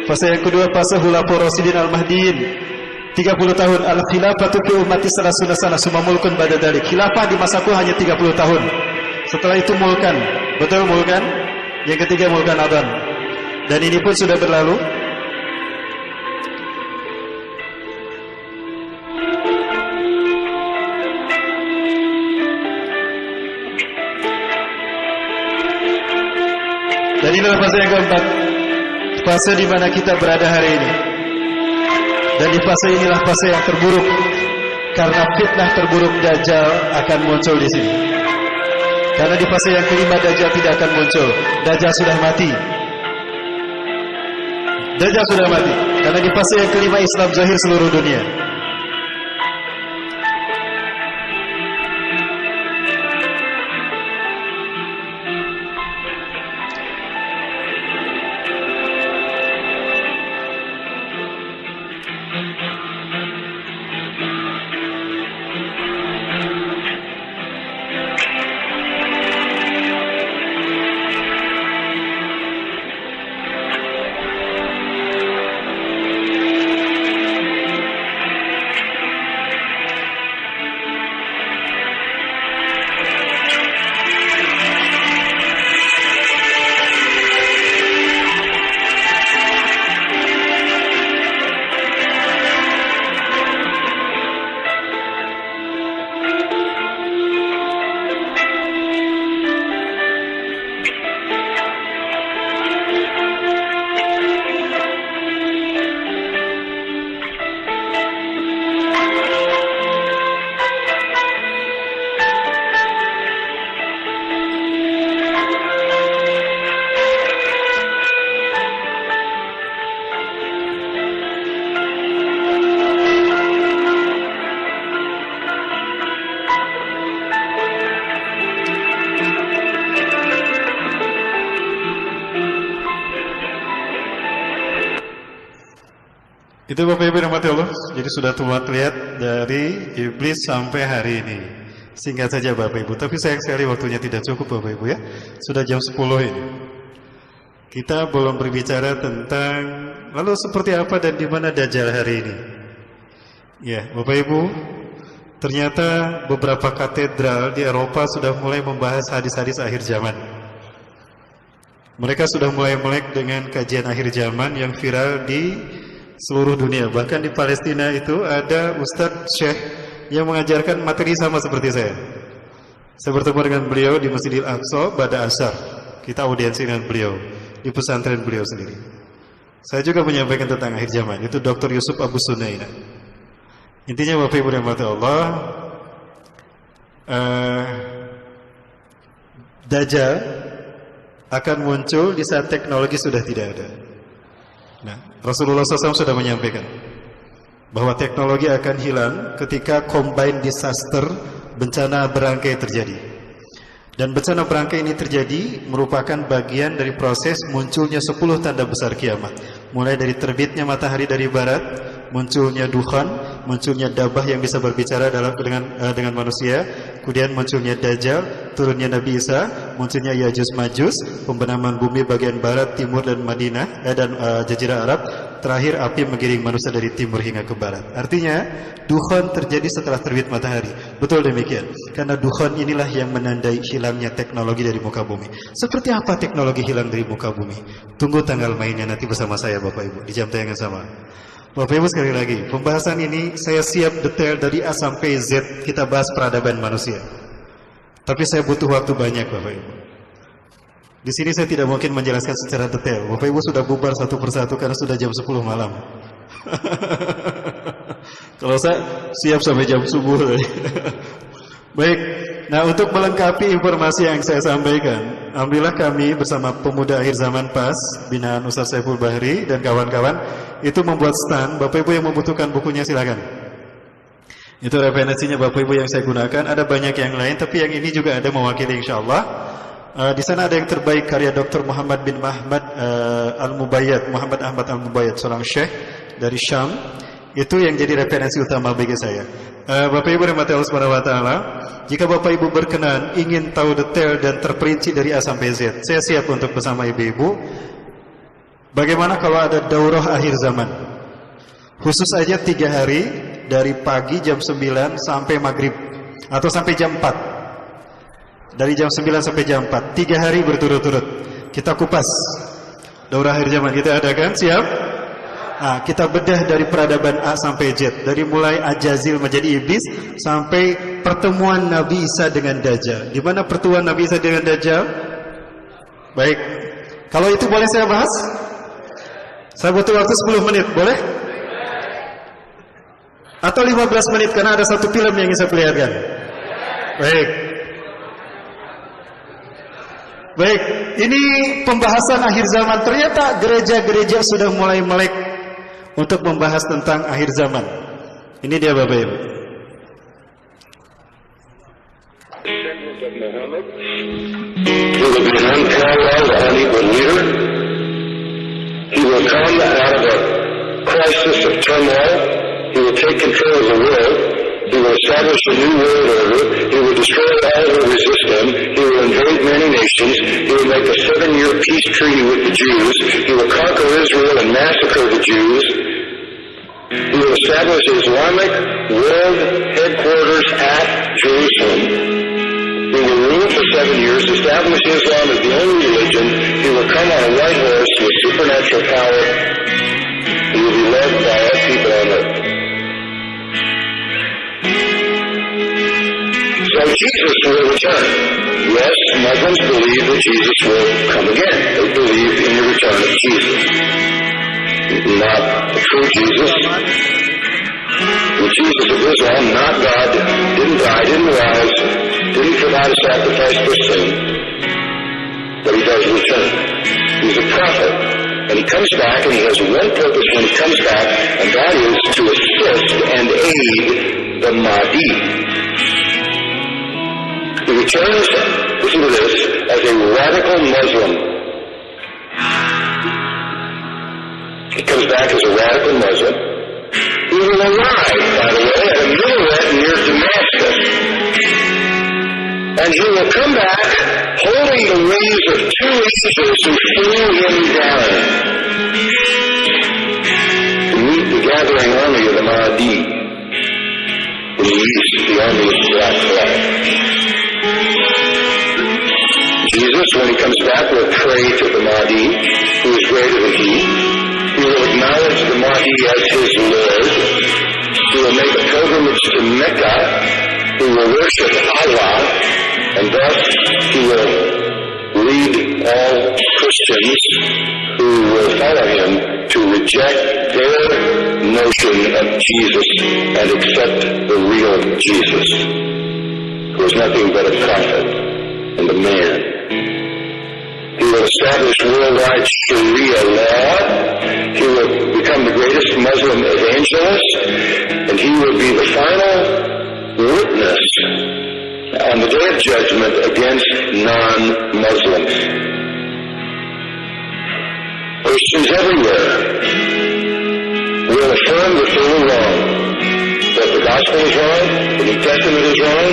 Fase yang kedua fase Khulafaur Rasyidin al-Mahdiin 30 tahun. Al-khilafatu fi ummati salasuna sana summa mulkun ba'da dzalik. Khilafah di masaku hanya 30 tahun. Setelah itu mulkan. Betul mulkan? Yang ketiga mulkan adhan. Dan ini pun sudah berlalu. Dan inilah fase yang keempat, fase di mana kita berada hari ini. Dan di fase inilah fase yang terburuk, karena fitnah terburuk Dajjal akan muncul di sini. Karena di fase yang kelima Dajjal tidak akan muncul. Dajjal sudah mati. Dajjal sudah mati. Karena di fase yang kelima Islam zahir seluruh dunia. Itu Bapak Ibu rahmati Allah. Jadi sudah tuat lihat dari iblis sampai hari ini. Singkat saja Bapak Ibu. Tapi sayang sekali waktunya tidak cukup Bapak Ibu ya. Sudah jam 10 ini. Kita belum berbicara tentang lalu seperti apa dan di mana Dajjal hari ini. Ya Bapak Ibu, ternyata beberapa katedral di Eropa sudah mulai membahas hadis-hadis akhir zaman. Mereka sudah mulai melek dengan kajian akhir zaman yang viral di seluruh dunia. Bahkan di Palestina itu ada Ustadz Syekh yang mengajarkan materi sama seperti saya. Saya bertemu dengan beliau di Masjidil Aqsa pada Asar. Kita audiensi dengan beliau di pesantren beliau sendiri. Saya juga menyampaikan tentang akhir zaman. Itu Dr. Yusuf Abu Sunaina. Intinya Bapak Ibu rahmati Allah, Dajjal akan muncul di saat teknologi sudah tidak ada. Nah, Rasulullah SAW sudah menyampaikan bahwa teknologi akan hilang ketika combine disaster, bencana berangkai terjadi. Dan bencana berangkai ini terjadi merupakan bagian dari proses munculnya 10 tanda besar kiamat. Mulai dari terbitnya matahari dari barat, munculnya dukhan, munculnya dabah yang bisa berbicara dengan manusia, kemudian munculnya Dajjal, turunnya Nabi Isa, munculnya Yajuj Majus, pembenaman bumi bagian barat, timur dan Madinah dan Jazirah Arab, terakhir api menggiring manusia dari timur hingga ke barat. Artinya dukhan terjadi setelah terbit matahari. Betul demikian. Karena dukhan inilah yang menandai hilangnya teknologi dari muka bumi. Seperti apa teknologi hilang dari muka bumi? Tunggu tanggal mainnya nanti bersama saya Bapak Ibu di jam tayangan sama. Bapak Ibu sekali lagi, pembahasan ini saya siap detail dari A sampai Z kita bahas peradaban manusia. Tapi saya butuh waktu banyak Bapak Ibu. Di sini saya tidak mungkin menjelaskan secara detail. Bapak Ibu sudah bubar satu persatu karena sudah jam 10 malam. Kalau saya siap sampai jam subuh. Baik, nah untuk melengkapi informasi yang saya sampaikan, alhamdulillah kami bersama Pemuda Akhir Zaman PAS, binaan Ustaz Saiful Bahri dan kawan-kawan, itu membuat stand. Bapak Ibu yang membutuhkan bukunya silakan. Itu referensinya Bapak Ibu yang saya gunakan. Ada banyak yang lain, tapi yang ini juga ada mewakili insyaallah. Di sana ada yang terbaik karya Dr. Muhammad bin Ahmad Al-Mubayyad, Muhammad Ahmad Al-Mubayyad, seorang syekh dari Syam. Itu yang jadi referensi utama bagi saya. Bapak Ibu rahmati Allah Subhanahu wa taala, jika Bapak Ibu berkenan ingin tahu detail dan terperinci dari A sampai Z, saya siap untuk bersama ibu-ibu. Bagaimana kalau ada daurah akhir zaman? Khusus aja 3 hari dari pagi jam 9 sampai maghrib atau sampai jam 4. Dari jam 9 sampai jam 4, 3 hari berturut-turut. Kita kupas daurah akhir zaman, kita adakan, siap? Nah, kita bedah dari peradaban A sampai Z, dari mulai Ajazil menjadi iblis sampai pertemuan Nabi Isa dengan Dajjal. Di mana pertemuan Nabi Isa dengan Dajjal? Baik, kalau itu boleh saya bahas? Saya butuh waktu 10 menit, boleh? Atau 15 menit karena ada satu film yang ingin saya perlihatkan. Baik, ini pembahasan akhir zaman. Ternyata gereja-gereja sudah mulai melek untuk membahas tentang akhir zaman. Ini dia Bapak Ibu. He will be an unparalleled, unequal leader. He will come out of a crisis of turmoil. He will take control of the world. He will establish a new world order. He will destroy all who resist him. He will invade many nations. He will make a 7-year peace treaty with the Jews. He will conquer Israel and massacre the Jews. He will establish Islamic world headquarters at Jerusalem. He will rule for 7 years, establish Islam as the only religion. He will come on a white horse with supernatural power. He will be led by all people on earth. So Jesus will return. Yes, Muslims believe that Jesus will come again. They believe in the return of Jesus. Not the true Jesus. The Jesus of Islam, not God, didn't die, didn't rise, didn't provide a sacrifice for sin. But he does return. He's a prophet. And he comes back and he has one purpose when he comes back, and that is to assist and aid the Mahdi. He returns, listen to this, as a radical Muslim. He comes back as a radical Muslim. will arrive, by the way, at a minaret near Damascus. And he will come back holding the wings of two angels who flew him down to meet the gathering army of the Mahdi. In the east, the army of the Black Flag. Jesus, when he comes back, will pray to the Mahdi, who is greater than he. He will acknowledge the Mahdi as his Lord. He will make a pilgrimage to Mecca. He will worship Allah, and thus he will lead all Christians who will follow him to reject their notion of Jesus and accept the real Jesus, who is nothing but a prophet and a man. He will establish worldwide Sharia law. He will become the greatest Muslim evangelist, and he will be the final witness on the day of judgment against non-Muslims. Christians everywhere will affirm that they were wrong, that the gospel is wrong, the New Testament is wrong,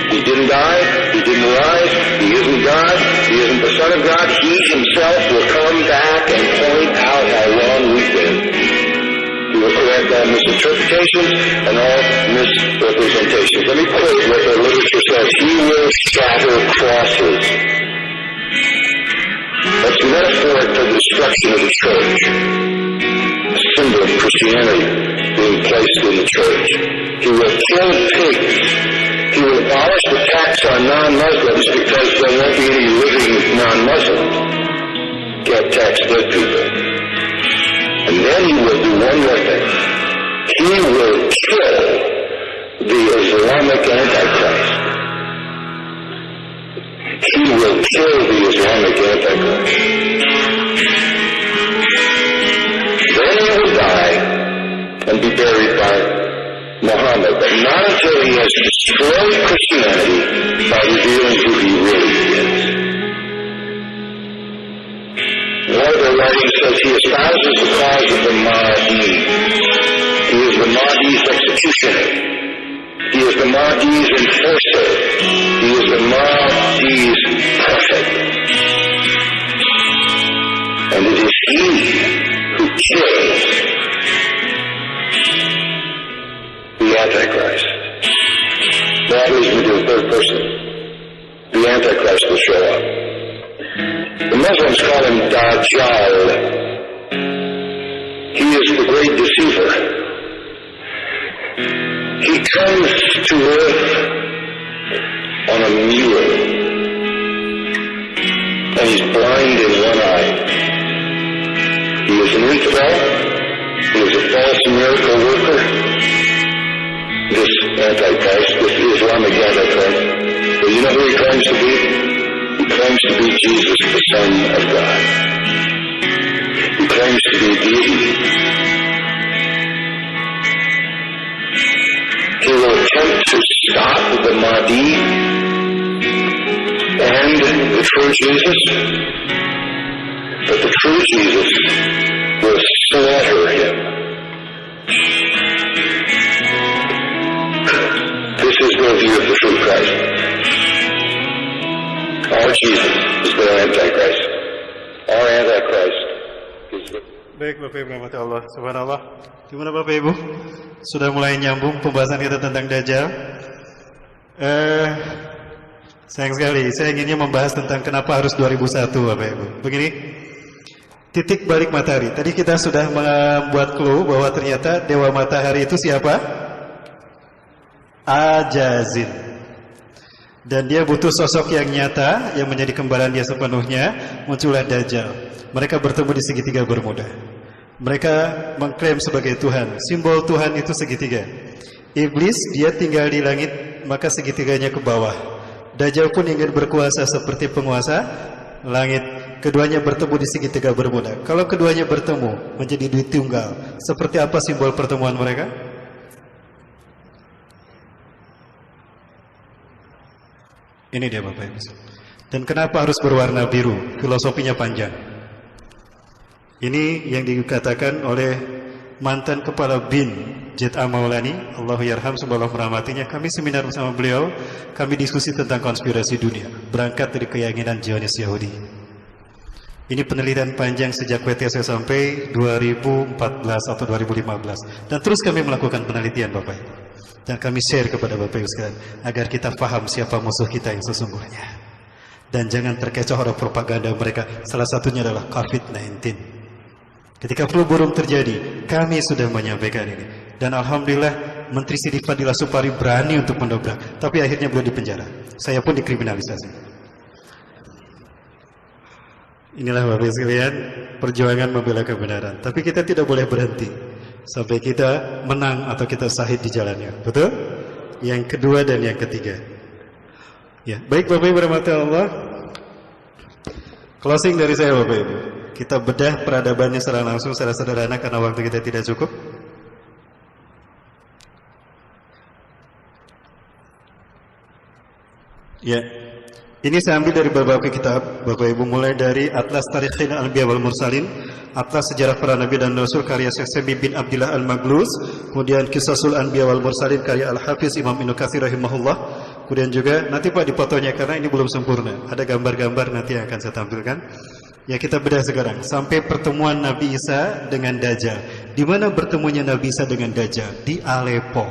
he didn't die, he didn't rise, he isn't God, he isn't the Son of God. He himself will come back and point out how wrong we've been. He will correct all misinterpretations and all misrepresentations. Let me quote what the literature says. He will shatter crosses. That's metaphoric for the destruction of the church. A symbol of Christianity being placed in the church. He will kill pigs. He will abolish the tax on non-Muslims because there won't be any living non-Muslims. Can't tax dead people. And then he will do one more thing. He will kill the Islamic Antichrist. He will kill the Islamic Antichrist. Then he will die and be buried by Muhammad, but not until he has destroyed Christianity by revealing who he really is. One of the writings says he espouses the cause of the Mahdi. He is the Mahdi's executioner. He is the Mahdi's enforcer. He is the Mahdi's prophet. And it is he who kills the Antichrist. That leads me to the third person. The Antichrist will show up. The Muslims call him Dajjal. He is the great deceiver. He comes to earth on a mule, and he's blind in one eye. He is an infidel. He is a false miracle worker. This Antichrist, this Islamic Antichrist. But you know who he claims to be? He claims to be Jesus, the Son of God. He claims to be deity. He will attempt to stop the Mahdi and the true Jesus, but the true Jesus will slaughter him. This is their view of the true Christ. Our Jesus is their Antichrist. Our Antichrist is the... Baik Bapak Ibu rahmati Allah, subhanallah. Gimana Bapak Ibu? Sudah mulai nyambung pembahasan kita tentang Dajjal. Sayang sekali, saya inginnya membahas tentang kenapa harus 2001 Bapak Ibu. Begini, titik balik matahari. Tadi kita sudah membuat clue bahwa ternyata Dewa Matahari itu siapa? Ajazin. Dan dia butuh sosok yang nyata yang menjadi kembaran dia sepenuhnya. Muncullah Dajjal. Mereka bertemu di segitiga Bermuda. Mereka mengklaim sebagai Tuhan. Simbol Tuhan itu segitiga. Iblis dia tinggal di langit, maka segitiganya ke bawah. Dajjal pun ingin berkuasa seperti penguasa langit. Keduanya bertemu di segitiga Bermuda. Kalau keduanya bertemu menjadi duit tunggal, seperti apa simbol pertemuan mereka? Ini dia Bapak Ibu. Dan kenapa harus berwarna biru? Filosofinya panjang. Ini yang dikatakan oleh mantan kepala BIN Z.A. Maulani, Allahu yarham, semoga Allah merahmatinya. Kami seminar bersama beliau, kami diskusi tentang konspirasi dunia, berangkat dari keyakinan Zionis Yahudi. Ini penelitian panjang sejak WTS sampai 2014 atau 2015. Dan terus kami melakukan penelitian Bapak Ibu. Dan kami share kepada Bapak Ibu sekalian, agar kita paham siapa musuh kita yang sesungguhnya. Dan jangan terkecoh oleh propaganda mereka. Salah satunya adalah COVID-19. Ketika flu burung terjadi, kami sudah menyampaikan ini. Dan Alhamdulillah Menteri Siti Fadila Supari berani untuk mendobrak. Tapi akhirnya beliau dipenjara. Saya pun dikriminalisasi. Inilah Bapak Ibu sekalian, perjuangan membela kebenaran. Tapi kita tidak boleh berhenti sampai kita menang atau kita sahid di jalannya. Betul? Yang kedua dan yang ketiga. Ya, baik Bapak Ibu rahmati Allah. Closing dari saya Bapak Ibu. Kita bedah peradabannya secara langsung, secara sederhana karena waktu kita tidak cukup. Ya, ini saya ambil dari berbagai kitab, Bapak Ibu, mulai dari Atlas Tarikhil Anbiya wal Mursalin, Atlas Sejarah Para Nabi dan Rasul karya Syekh Sami bin Abdillah Al-Maglus, kemudian Qisasul Anbiya wal Mursalin karya Al-Hafiz Imam Ibnu Katsir rahimahullah, kemudian juga nanti Pak dipoto-nya karena ini belum sempurna, ada gambar-gambar nanti yang akan saya tampilkan. Ya, kita bedah sekarang sampai pertemuan Nabi Isa dengan Dajjal. Di mana bertemunya Nabi Isa dengan Dajjal? Di Aleppo.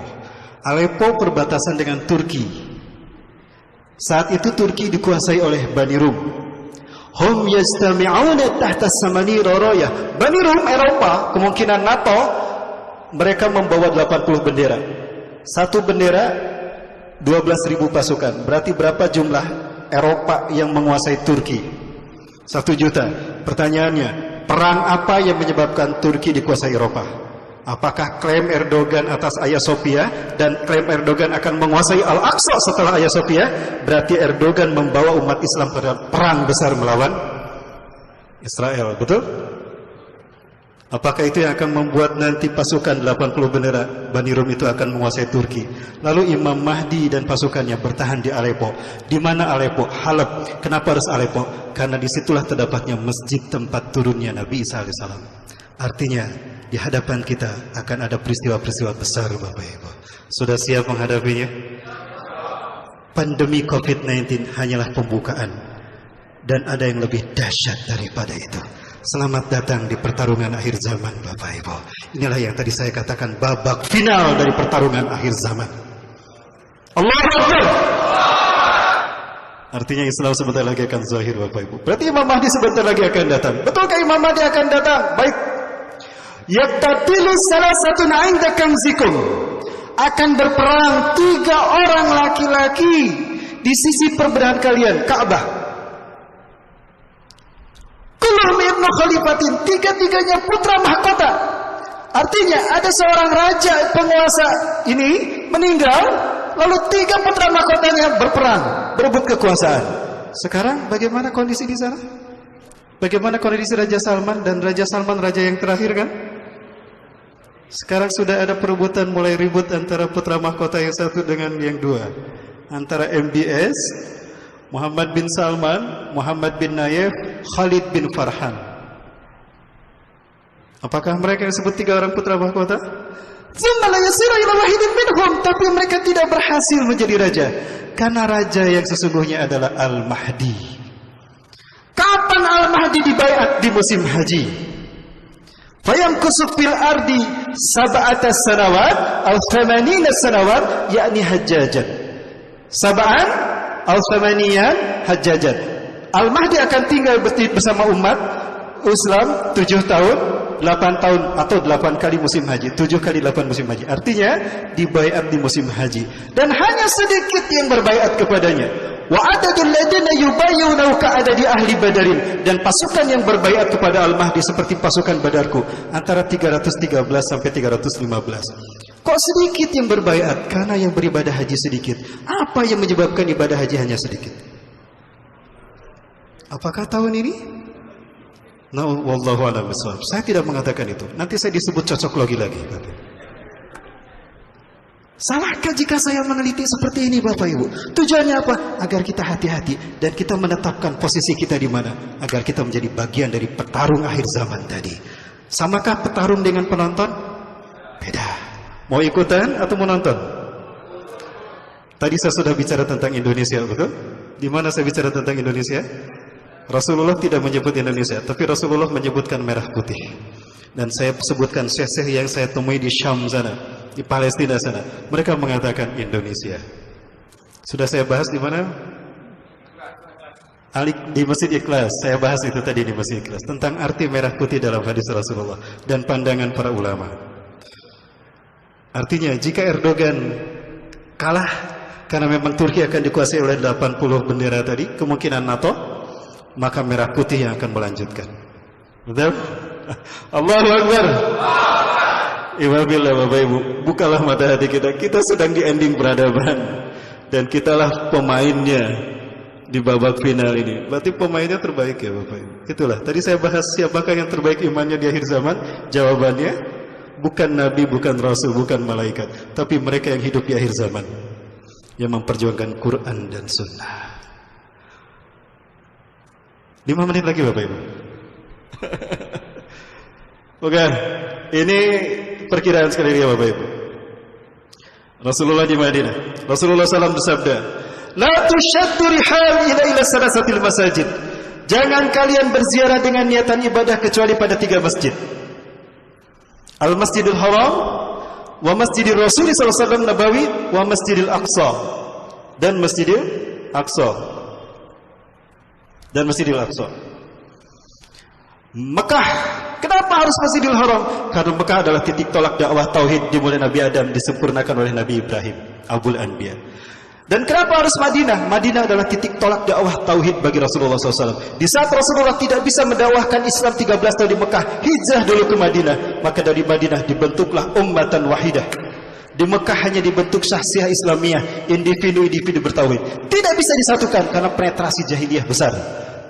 Aleppo perbatasan dengan Turki. Saat itu Turki dikuasai oleh Bani Rum. Hum yastami'una tahta samani raraya. Bani Rum Eropa, kemungkinan NATO, mereka membawa 80 bendera. Satu bendera 12.000 pasukan. Berarti berapa jumlah Eropa yang menguasai Turki? 1 juta. Pertanyaannya, perang apa yang menyebabkan Turki dikuasai Eropa? Apakah klaim Erdogan atas Hagia Sophia dan klaim Erdogan akan menguasai Al-Aqsa setelah Hagia Sophia? Berarti Erdogan membawa umat Islam pada perang besar melawan Israel, betul? Apakah itu yang akan membuat nanti pasukan 80 bendera Bani Rum itu akan menguasai Turki? Lalu Imam Mahdi dan pasukannya bertahan di Aleppo. Di mana Aleppo? Halab. Kenapa harus Aleppo? Karena disitulah terdapatnya masjid tempat turunnya Nabi Isa alaihissalam. Artinya, di hadapan kita akan ada peristiwa-peristiwa besar Bapak Ibu. Sudah siap menghadapinya? Pandemi COVID-19 hanyalah pembukaan. Dan ada yang lebih dahsyat daripada itu. Selamat datang di pertarungan akhir zaman Bapak Ibu. Inilah yang tadi saya katakan babak final dari pertarungan akhir zaman. Allahu Akbar. Artinya Islam sebentar lagi akan zahir Bapak Ibu. Berarti Imam Mahdi sebentar lagi akan datang. Betulkah Imam Mahdi akan datang? Baik. Yaktatilu salasatun 'inda kamzikum. Akan berperang 3 orang laki-laki di sisi perbedaan kalian, Ka'bah. Kulluhum ibnu khalifatin, 3-3-nya putra mahkota. Artinya ada seorang raja penguasa ini meninggal, lalu 3 putra mahkotanya berperang, berebut kekuasaan. Sekarang bagaimana kondisi di sana? Bagaimana kondisi Raja Salman dan Raja Salman raja yang terakhir kan? Sekarang sudah ada perebutan, mulai ribut antara putra mahkota yang satu dengan yang dua, antara MBS, Muhammad bin Salman, Muhammad bin Nayef, Khalid bin Farhan. Apakah mereka yang disebut 3 orang putra mahkota? Tapi mereka tidak berhasil menjadi raja, karena raja yang sesungguhnya adalah Al-Mahdi. Kapan Al-Mahdi dibaiat? Di musim haji. Fayamkusu fil ardi sab'ata sanawat aw 80 sanawat, yakni hajjajan. Sab'an aw 80 hajjajan. Al-Mahdi akan tinggal bersama umat Islam 7 tahun, 8 tahun atau 8 kali musim haji. 7 kali 8 musim haji. Artinya dibaiat di musim haji. Dan hanya sedikit yang berbaiat kepadanya. Wa adadul ladina yubayyuna ka'adadi ahli Badarin. Dan pasukan yang berbaiat kepada Al-Mahdi seperti pasukan Badarku, antara 313 sampai 315. Kok sedikit yang berbaiat? Karena yang beribadah haji sedikit. Apa yang menyebabkan ibadah haji hanya sedikit? Apakah tahun ini? Nah, wallahu a'lam bishawab. Saya tidak mengatakan itu. Nanti saya disebut cocok lagi. Salahkah jika saya meneliti seperti ini Bapak Ibu? Tujuannya apa? Agar kita hati-hati dan kita menetapkan posisi kita di mana, agar kita menjadi bagian dari petarung akhir zaman tadi. Samakah petarung dengan penonton? Beda. Mau ikutan atau mau nonton? Tadi saya sudah bicara tentang Indonesia, betul? Di mana saya bicara tentang Indonesia? Rasulullah tidak menyebut Indonesia, tapi Rasulullah menyebutkan merah putih. Dan saya sebutkan syekh-syekh yang saya temui di Syam sana, di Palestina sana. Mereka mengatakan Indonesia. Sudah saya bahas di mana? Di Masjid Ikhlas. Saya bahas itu tadi di Masjid Ikhlas tentang arti merah putih dalam hadis Rasulullah dan pandangan para ulama. Artinya jika Erdogan kalah karena memang Turki akan dikuasai oleh 80 bendera tadi, kemungkinan NATO, maka merah putih yang akan melanjutkan. Betul? Allahu Akbar. Ibabillah Bapak Ibu, bukalah mata hati kita. Kita sedang di ending peradaban dan kitalah pemainnya di babak final ini. Berarti pemainnya terbaik ya Bapak Ibu. Itulah, tadi saya bahas siapakah yang terbaik imannya di akhir zaman. Jawabannya bukan nabi, bukan rasul, bukan malaikat, tapi mereka yang hidup di akhir zaman, yang memperjuangkan Quran dan Sunnah. 5 menit lagi Bapak Ibu. Bukan, ini perkiraan sekali ya Bapak Ibu. Rasulullah di Madinah, Rasulullah SAW bersabda, la tushaddu rihal ila salasatil masajid. Jangan kalian berziarah dengan niatan ibadah kecuali pada 3 masjid. Al-Masjidil Haram, wa Masjidil Rasul sallallahu alaihi wasallam Nabawi, wa Masjidil Aqsa. Dan Masjidil Aqsa. Dan Masjidil Aqsa. Mekah. Kenapa harus Masjidil Haram? Karena Mekah adalah titik tolak dakwah tauhid dimulai Nabi Adam, disempurnakan oleh Nabi Ibrahim, Abul Anbiya. Dan kenapa harus Madinah? Madinah adalah titik tolak dakwah tauhid bagi Rasulullah SAW. Di saat Rasulullah tidak bisa mendakwahkan Islam 13 tahun di Mekah, hijrah dulu ke Madinah. Maka dari Madinah dibentuklah ummatan wahidah. Di Mekah hanya dibentuk syahsiah Islamiyah, individu-individu bertauhid. Tidak bisa disatukan karena penetrasi jahiliyah besar.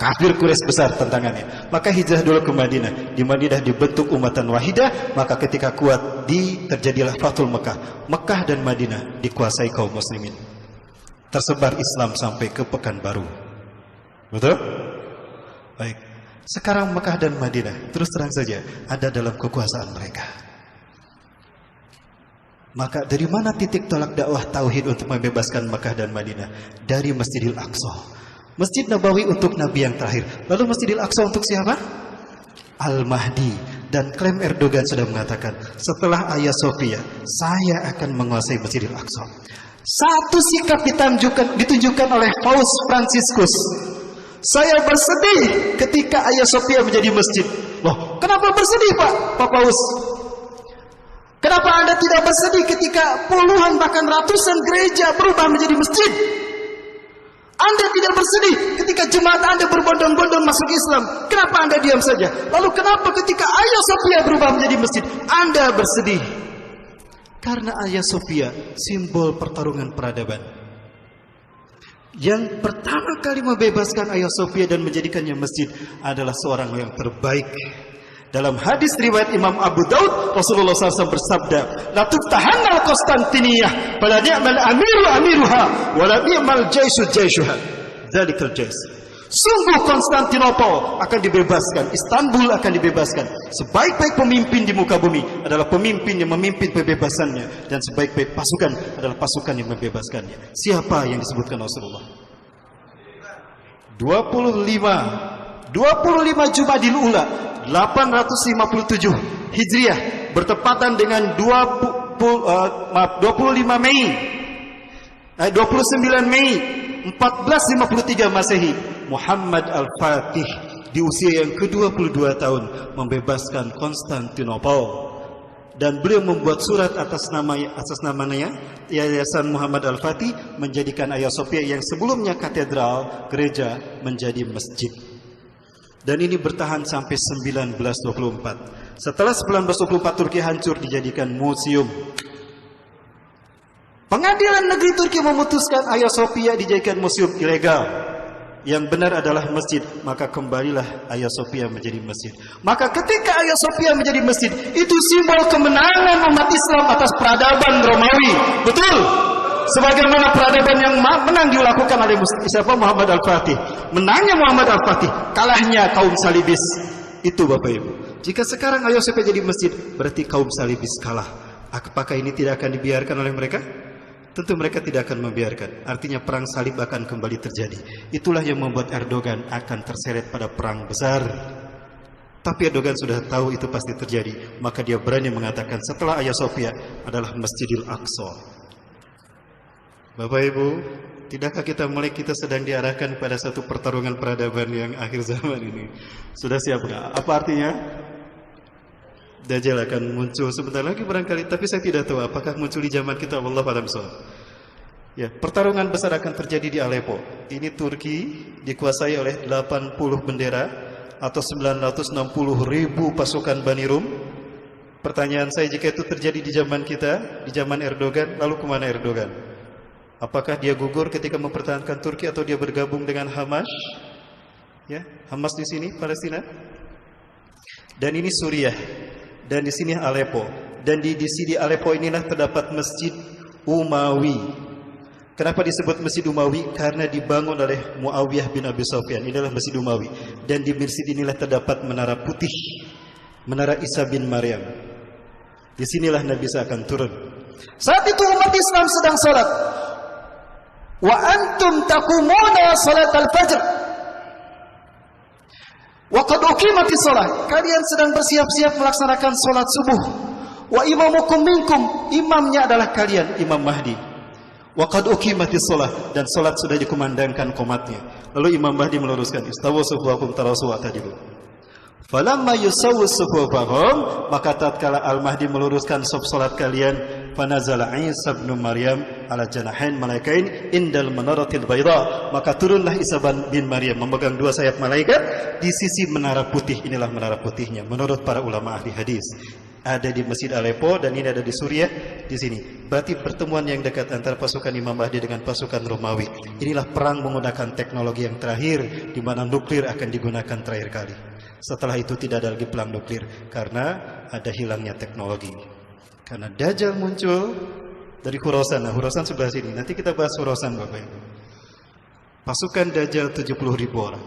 Kafir Quraisy besar tantangannya. Maka hijrah dulu ke Madinah. Di Madinah dibentuk ummatan wahidah. Maka ketika kuat terjadilah Fathul Mekah. Mekah dan Madinah dikuasai kaum muslimin. Tersebar Islam sampai ke Pekanbaru. Betul? Baik. Sekarang Mekah dan Madinah terus terang saja ada dalam kekuasaan mereka. Maka dari mana titik tolak dakwah tauhid untuk membebaskan Mekah dan Madinah? Dari Masjidil Aqsa. Masjid Nabawi untuk Nabi yang terakhir. Lalu Masjidil Aqsa untuk siapa? Al-Mahdi. Dan klaim Erdogan sudah mengatakan, setelah Hagia Sophia, saya akan menguasai Masjidil Aqsa. Satu sikap ditunjukkan oleh Paus Fransiskus. Saya bersedih ketika Hagia Sophia menjadi masjid. Loh, kenapa bersedih Pak Paus? Kenapa Anda tidak bersedih ketika puluhan bahkan ratusan gereja berubah menjadi masjid? Anda tidak bersedih ketika jemaat Anda berbondong-bondong masuk Islam. Kenapa Anda diam saja? Lalu kenapa ketika Hagia Sophia berubah menjadi masjid, Anda bersedih? Karena Hagia Sophia simbol pertarungan peradaban. Yang pertama kali membebaskan Hagia Sophia dan menjadikannya masjid adalah seorang yang terbaik. Dalam hadis riwayat Imam Abu Daud, Rasulullah SAW bersabda, la tuftahanna al-Konstantiniyah, fala ni'mal amiru amiruha, wa la ni'mal jaisu jaisuha. Dzalikal jais. Sungguh Konstantinopel akan dibebaskan, Istanbul akan dibebaskan. Sebaik-baik pemimpin di muka bumi adalah pemimpin yang memimpin pembebasannya, dan sebaik-baik pasukan adalah pasukan yang membebaskannya. Siapa yang disebutkan Rasulullah? 25 Jumadil Ula 857 Hijriah bertepatan dengan 29 Mei 1453 Masehi, Muhammad Al-Fatih di usia yang ke-22 tahun membebaskan Konstantinopel. Dan beliau membuat surat atas namanya Yayasan Muhammad Al-Fatih, menjadikan Hagia Sophia yang sebelumnya katedral gereja menjadi masjid. Dan ini bertahan sampai 1924. Setelah 1924 Turki hancur, dijadikan museum. Pengadilan negeri Turki memutuskan Hagia Sophia dijadikan museum ilegal. Yang benar adalah masjid, maka kembalilah Hagia Sophia menjadi masjid. Maka ketika Hagia Sophia menjadi masjid, itu simbol kemenangan umat Islam atas peradaban Romawi. Betul? Sebagaimana peradaban yang menang dilakukan oleh Muhammad Al-Fatih. Menangnya Muhammad Al-Fatih, kalahnya kaum salibis. Itu Bapak Ibu. Jika sekarang Hagia Sophia jadi masjid, berarti kaum salibis kalah. Apakah ini tidak akan dibiarkan oleh mereka? Tentu mereka tidak akan membiarkan. Artinya perang salib akan kembali terjadi. Itulah yang membuat Erdogan akan terseret pada perang besar. Tapi Erdogan sudah tahu itu pasti terjadi, maka dia berani mengatakan setelah Hagia Sophia adalah Masjidil Aqsa. Bapak Ibu, tidakkah kita mulai sedang diarahkan pada satu pertarungan peradaban yang akhir zaman ini? Sudah siap nggak? Apa artinya? Dajjal akan muncul sebentar lagi barangkali, tapi saya tidak tahu apakah muncul di zaman kita. Wallahu a'lam bishawab. Ya, pertarungan besar akan terjadi di Aleppo. Ini Turki dikuasai oleh 80 bendera atau 960.000 pasukan Bani Rum. Pertanyaan saya, jika itu terjadi di zaman kita, di zaman Erdogan, lalu kemana Erdogan? Apakah dia gugur ketika mempertahankan Turki atau dia bergabung dengan Hamas? Ya, Hamas di sini Palestina. Dan ini Suriah. Dan di sini Aleppo. Dan di sini Aleppo inilah terdapat Masjid Umawi. Kenapa disebut Masjid Umawi? Karena dibangun oleh Muawiyah bin Abi Sufyan. Inilah Masjid Umawi. Dan di masjid inilah terdapat menara putih, menara Isa bin Maryam. Disinilah Nabi Isa akan turun. Saat itu umat Islam sedang salat. Wa antum taqumuna salat al-fajr. Wa qad uqimatis shalah. Kalian sedang bersiap-siap melaksanakan salat subuh. Wa imamukum minkum. Imamnya adalah kalian, Imam Mahdi. Wa qad uqimatis shalah, dan salat sudah dikumandangkan qomatnya. Lalu Imam Mahdi meluruskan, istawu sufuwakum tarasu atadilu. Falamma yusawwu sufufahum, maka tatkala Al-Mahdi meluruskan saf salat kalian, fanazala Isa bin Maryam ala janahain malaikain indal manaratil bayda, maka turunlah Isa bin Maryam memegang dua sayap malaikat di sisi menara putih. Inilah menara putihnya menurut para ulama ahli hadis. Ada di Masjid Aleppo dan ini ada di Suriah di sini. Berarti pertemuan yang dekat antara pasukan Imam Mahdi dengan pasukan Romawi. Inilah perang menggunakan teknologi yang terakhir, di mana nuklir akan digunakan terakhir kali. Setelah itu tidak ada lagi perang nuklir karena ada hilangnya teknologi. Karena Dajjal muncul dari Khurasan. Nah, Khurasan sebelah sini. Nanti kita bahas Khurasan, Bapak Ibu. Pasukan Dajjal 70.000 orang.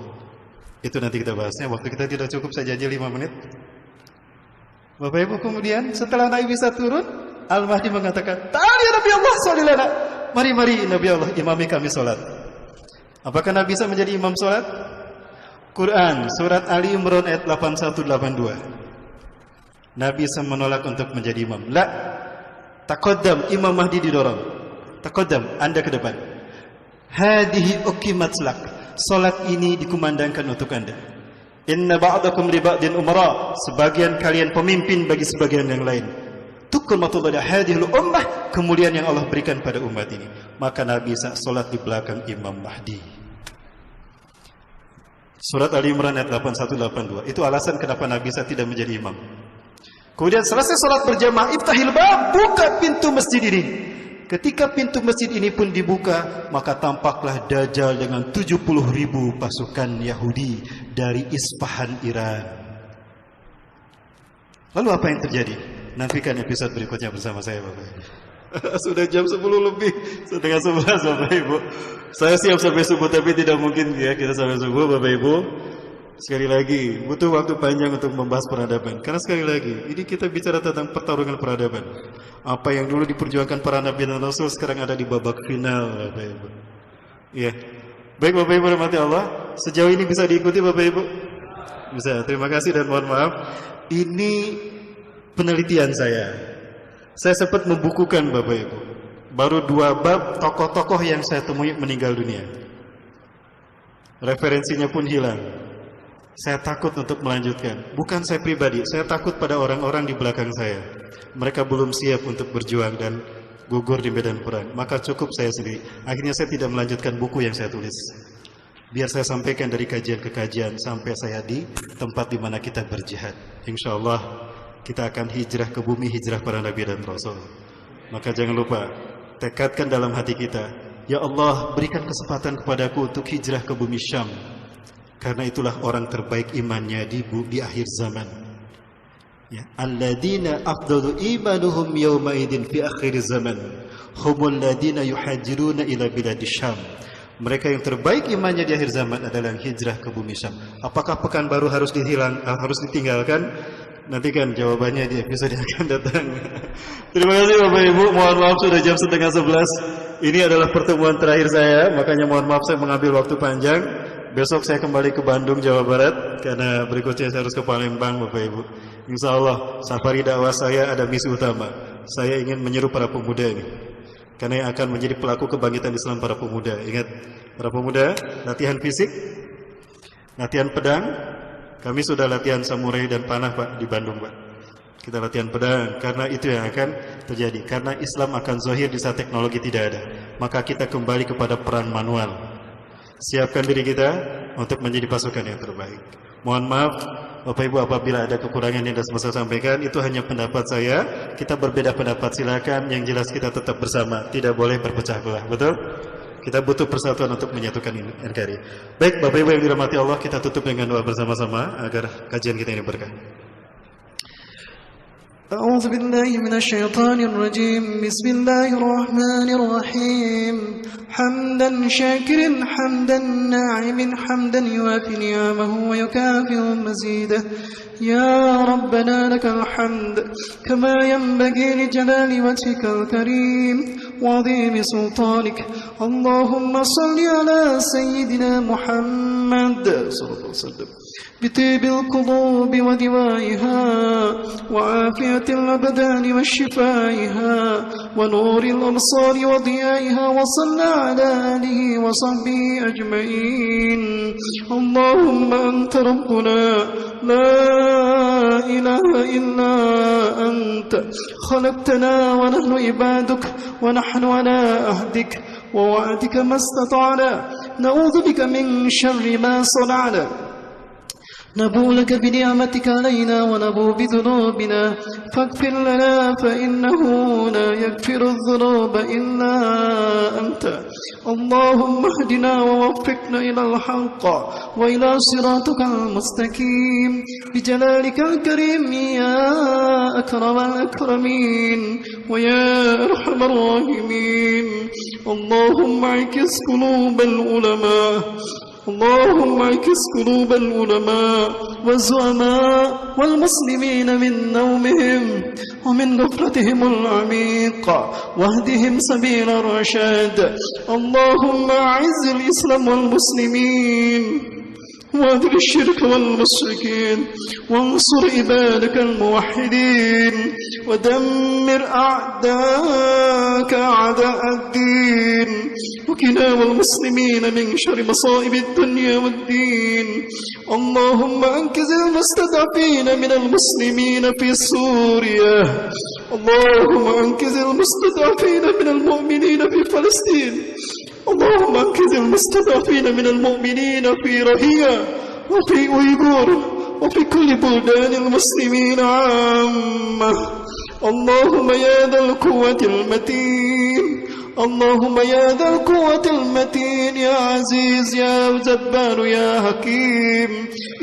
Itu nanti kita bahasnya. Waktu kita tidak cukup, saya janji 5 menit. Bapak Ibu, kemudian setelah Nabi Isa turun, Al-Mahdi mengatakan, "Ta'al ya Nabi Allah, sholli lana." Mari Nabi Allah, imami kami salat. Apakah Nabi Isa menjadi imam salat? Quran surat Ali Imran ayat 81-82. Nabi Isa menolak untuk menjadi imam. La, taqaddam, Imam Mahdi didorong. Taqaddam, Anda ke depan. Hadihi uqimat lak. Salat ini dikumandangkan untuk Anda. Inna ba'dakum li ba'din umara. Sebagian kalian pemimpin bagi sebagian yang lain. Tukramatul hadhil ummah, kemuliaan yang Allah berikan pada umat ini. Maka Nabi Isa salat di belakang Imam Mahdi. Surat Ali Imran ayat 81-82. Itu alasan kenapa Nabi Isa tidak menjadi imam. Kemudian selesai salat berjamaah, iftahil bab, buka pintu masjid ini. Ketika pintu masjid ini pun dibuka, maka tampaklah Dajjal dengan 70.000 pasukan Yahudi dari Isfahan, Iran. Lalu apa yang terjadi? Nantikan episode berikutnya bersama saya, Bapak Ibu. Sudah jam 10 lebih, setengah 11, Bapak Ibu. Saya siap sampai subuh, tapi tidak mungkin ya kita sampai subuh, Bapak Ibu. Sekali lagi, butuh waktu panjang untuk membahas peradaban. Karena sekali lagi, ini kita bicara tentang pertarungan peradaban. Apa yang dulu diperjuangkan para Nabi dan Rasul sekarang ada di babak final, Bapak Ibu. Ya, baik Bapak Ibu rahmati Allah. Sejauh ini bisa diikuti Bapak Ibu? Bisa. Terima kasih dan mohon maaf. Ini penelitian saya. Saya sempat membukukan Bapak Ibu. Baru 2 bab tokoh-tokoh yang saya temui meninggal dunia. Referensinya pun hilang. Saya takut untuk melanjutkan. Bukan saya pribadi, saya takut pada orang-orang di belakang saya. Mereka belum siap untuk berjuang dan gugur di medan perang. Maka cukup saya sendiri. Akhirnya saya tidak melanjutkan buku yang saya tulis. Biar saya sampaikan dari kajian ke kajian sampai saya di tempat di mana kita berjihad. Insya Allah kita akan hijrah ke bumi, hijrah para Nabi dan Rasul. Maka jangan lupa, tekadkan dalam hati kita, ya Allah, berikan kesempatan kepadaku untuk hijrah ke bumi Syam. Karena itulah orang terbaik imannya di akhir zaman. Ya, alladzina afdalu imanuhum yawma idin fi akhir zaman, humul ladzina yuhajiruna ila biladi Syam. Mereka yang terbaik imannya di akhir zaman adalah yang hijrah ke bumi Syam. Apakah Pekanbaru harus ditinggalkan? nantikan jawabannya di episode yang akan datang. Terima kasih Bapak Ibu, mohon maaf sudah jam 10:30. Ini adalah pertemuan terakhir saya, makanya mohon maaf saya mengambil waktu panjang. Besok saya kembali ke Bandung, Jawa Barat, karena berikutnya saya harus ke Palembang, Bapak Ibu. Insya Allah, safari dakwah saya ada misi utama. Saya ingin menyeru para pemuda ini, karena yang akan menjadi pelaku kebangkitan Islam para pemuda. Ingat, para pemuda, latihan fisik, latihan pedang. Kami sudah latihan samurai dan panah, Pak, di Bandung, Pak. Kita latihan pedang, karena itu yang akan terjadi. Karena Islam akan zahir di saat teknologi tidak ada. Maka kita kembali kepada peran manual. Siapkan diri kita untuk menjadi pasukan yang terbaik. Mohon maaf Bapak Ibu apabila ada kekurangan yang sudah saya sampaikan. Itu hanya pendapat saya. Kita berbeda pendapat, silakan. Yang jelas kita tetap bersama, tidak boleh berpecah belah. Betul? Kita butuh persatuan untuk menyatukan NKRI. Baik Bapak Ibu yang dirahmati Allah, kita tutup dengan doa bersama-sama agar kajian kita ini berkah. أعوذ بالله من الشيطان الرجيم بسم الله الرحمن الرحيم حمدا شاكر حمدا ناعم حمدا يوافي نعمه ويكافئ مزيده يا ربنا لك الحمد كما ينبغي لجلال وجهك الكريم وعظيم سلطانك اللهم صل على سيدنا محمد صلى الله عليه وسلم بطيب القلوب ودوائها وعافية الأبدان وشفائها ونور الأبصار وضيائها وصلى على آله وصحبه أجمعين اللهم أنت ربنا لا إله إلا أنت خلقتنا ونحن عبادك ونحن على عهدك ووعدك ما استطعنا نعوذ بك من شر ما صنعنا نبو لك بنعمتك علينا ونبو بذنوبنا فاغفر لنا فإنه لا يغفر الذنوب إلا أنت اللهم اهدنا ووفقنا إلى الحق وإلى صراطك المستقيم بجلالك الكريم يا أكرم الأكرمين ويا أرحم الراحمين اللهم اعكس قلوب العلماء اللهم اعكس قلوب العلماء والزعماء والمسلمين من نومهم ومن غفلتهم العميقة واهدهم سبيل الرشاد اللهم أعز الإسلام والمسلمين واذل الشرك والمشركين وانصر عبادك الموحدين ودمر أعداءك أعداء الدين وقنا والمسلمين من شر مصائب الدنيا والدين اللهم أنقذ المستضعفين من المسلمين في سوريا اللهم أنقذ المستضعفين من المؤمنين في فلسطين اللهم انقذ المستضعفين من المؤمنين في رهية وفي أيغور وفي كل بلدان المسلمين عامة اللهم يا ذا القوة المتين اللهم يا ذا القوة المتين يا عزيز يا جبار يا حكيم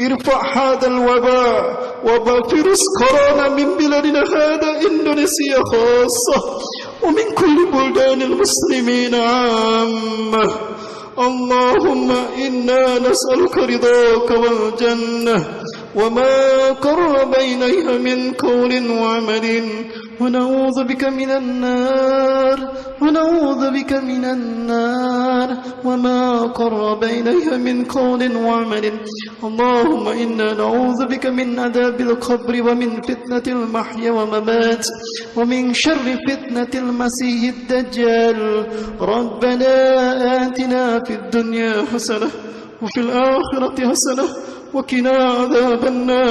ارفع هذا الوباء وباء فيروس كورونا من بلادنا هذا إندونيسيا خاصة ومن كل بلدان المسلمين عامة اللهم إنا نسألك رضاك والجنة وما قرب إليها من قول وعمل ونعوذ بك من النار ونعوذ بك من النار وما قرب إليها من قول وعمل اللهم إنا نعوذ بك من عذاب القبر ومن فتنة المحيا والممات ومن شر فتنة المسيح الدجال ربنا آتنا في الدنيا حسنة وفي الآخرة حسنة وقنا عذاب النار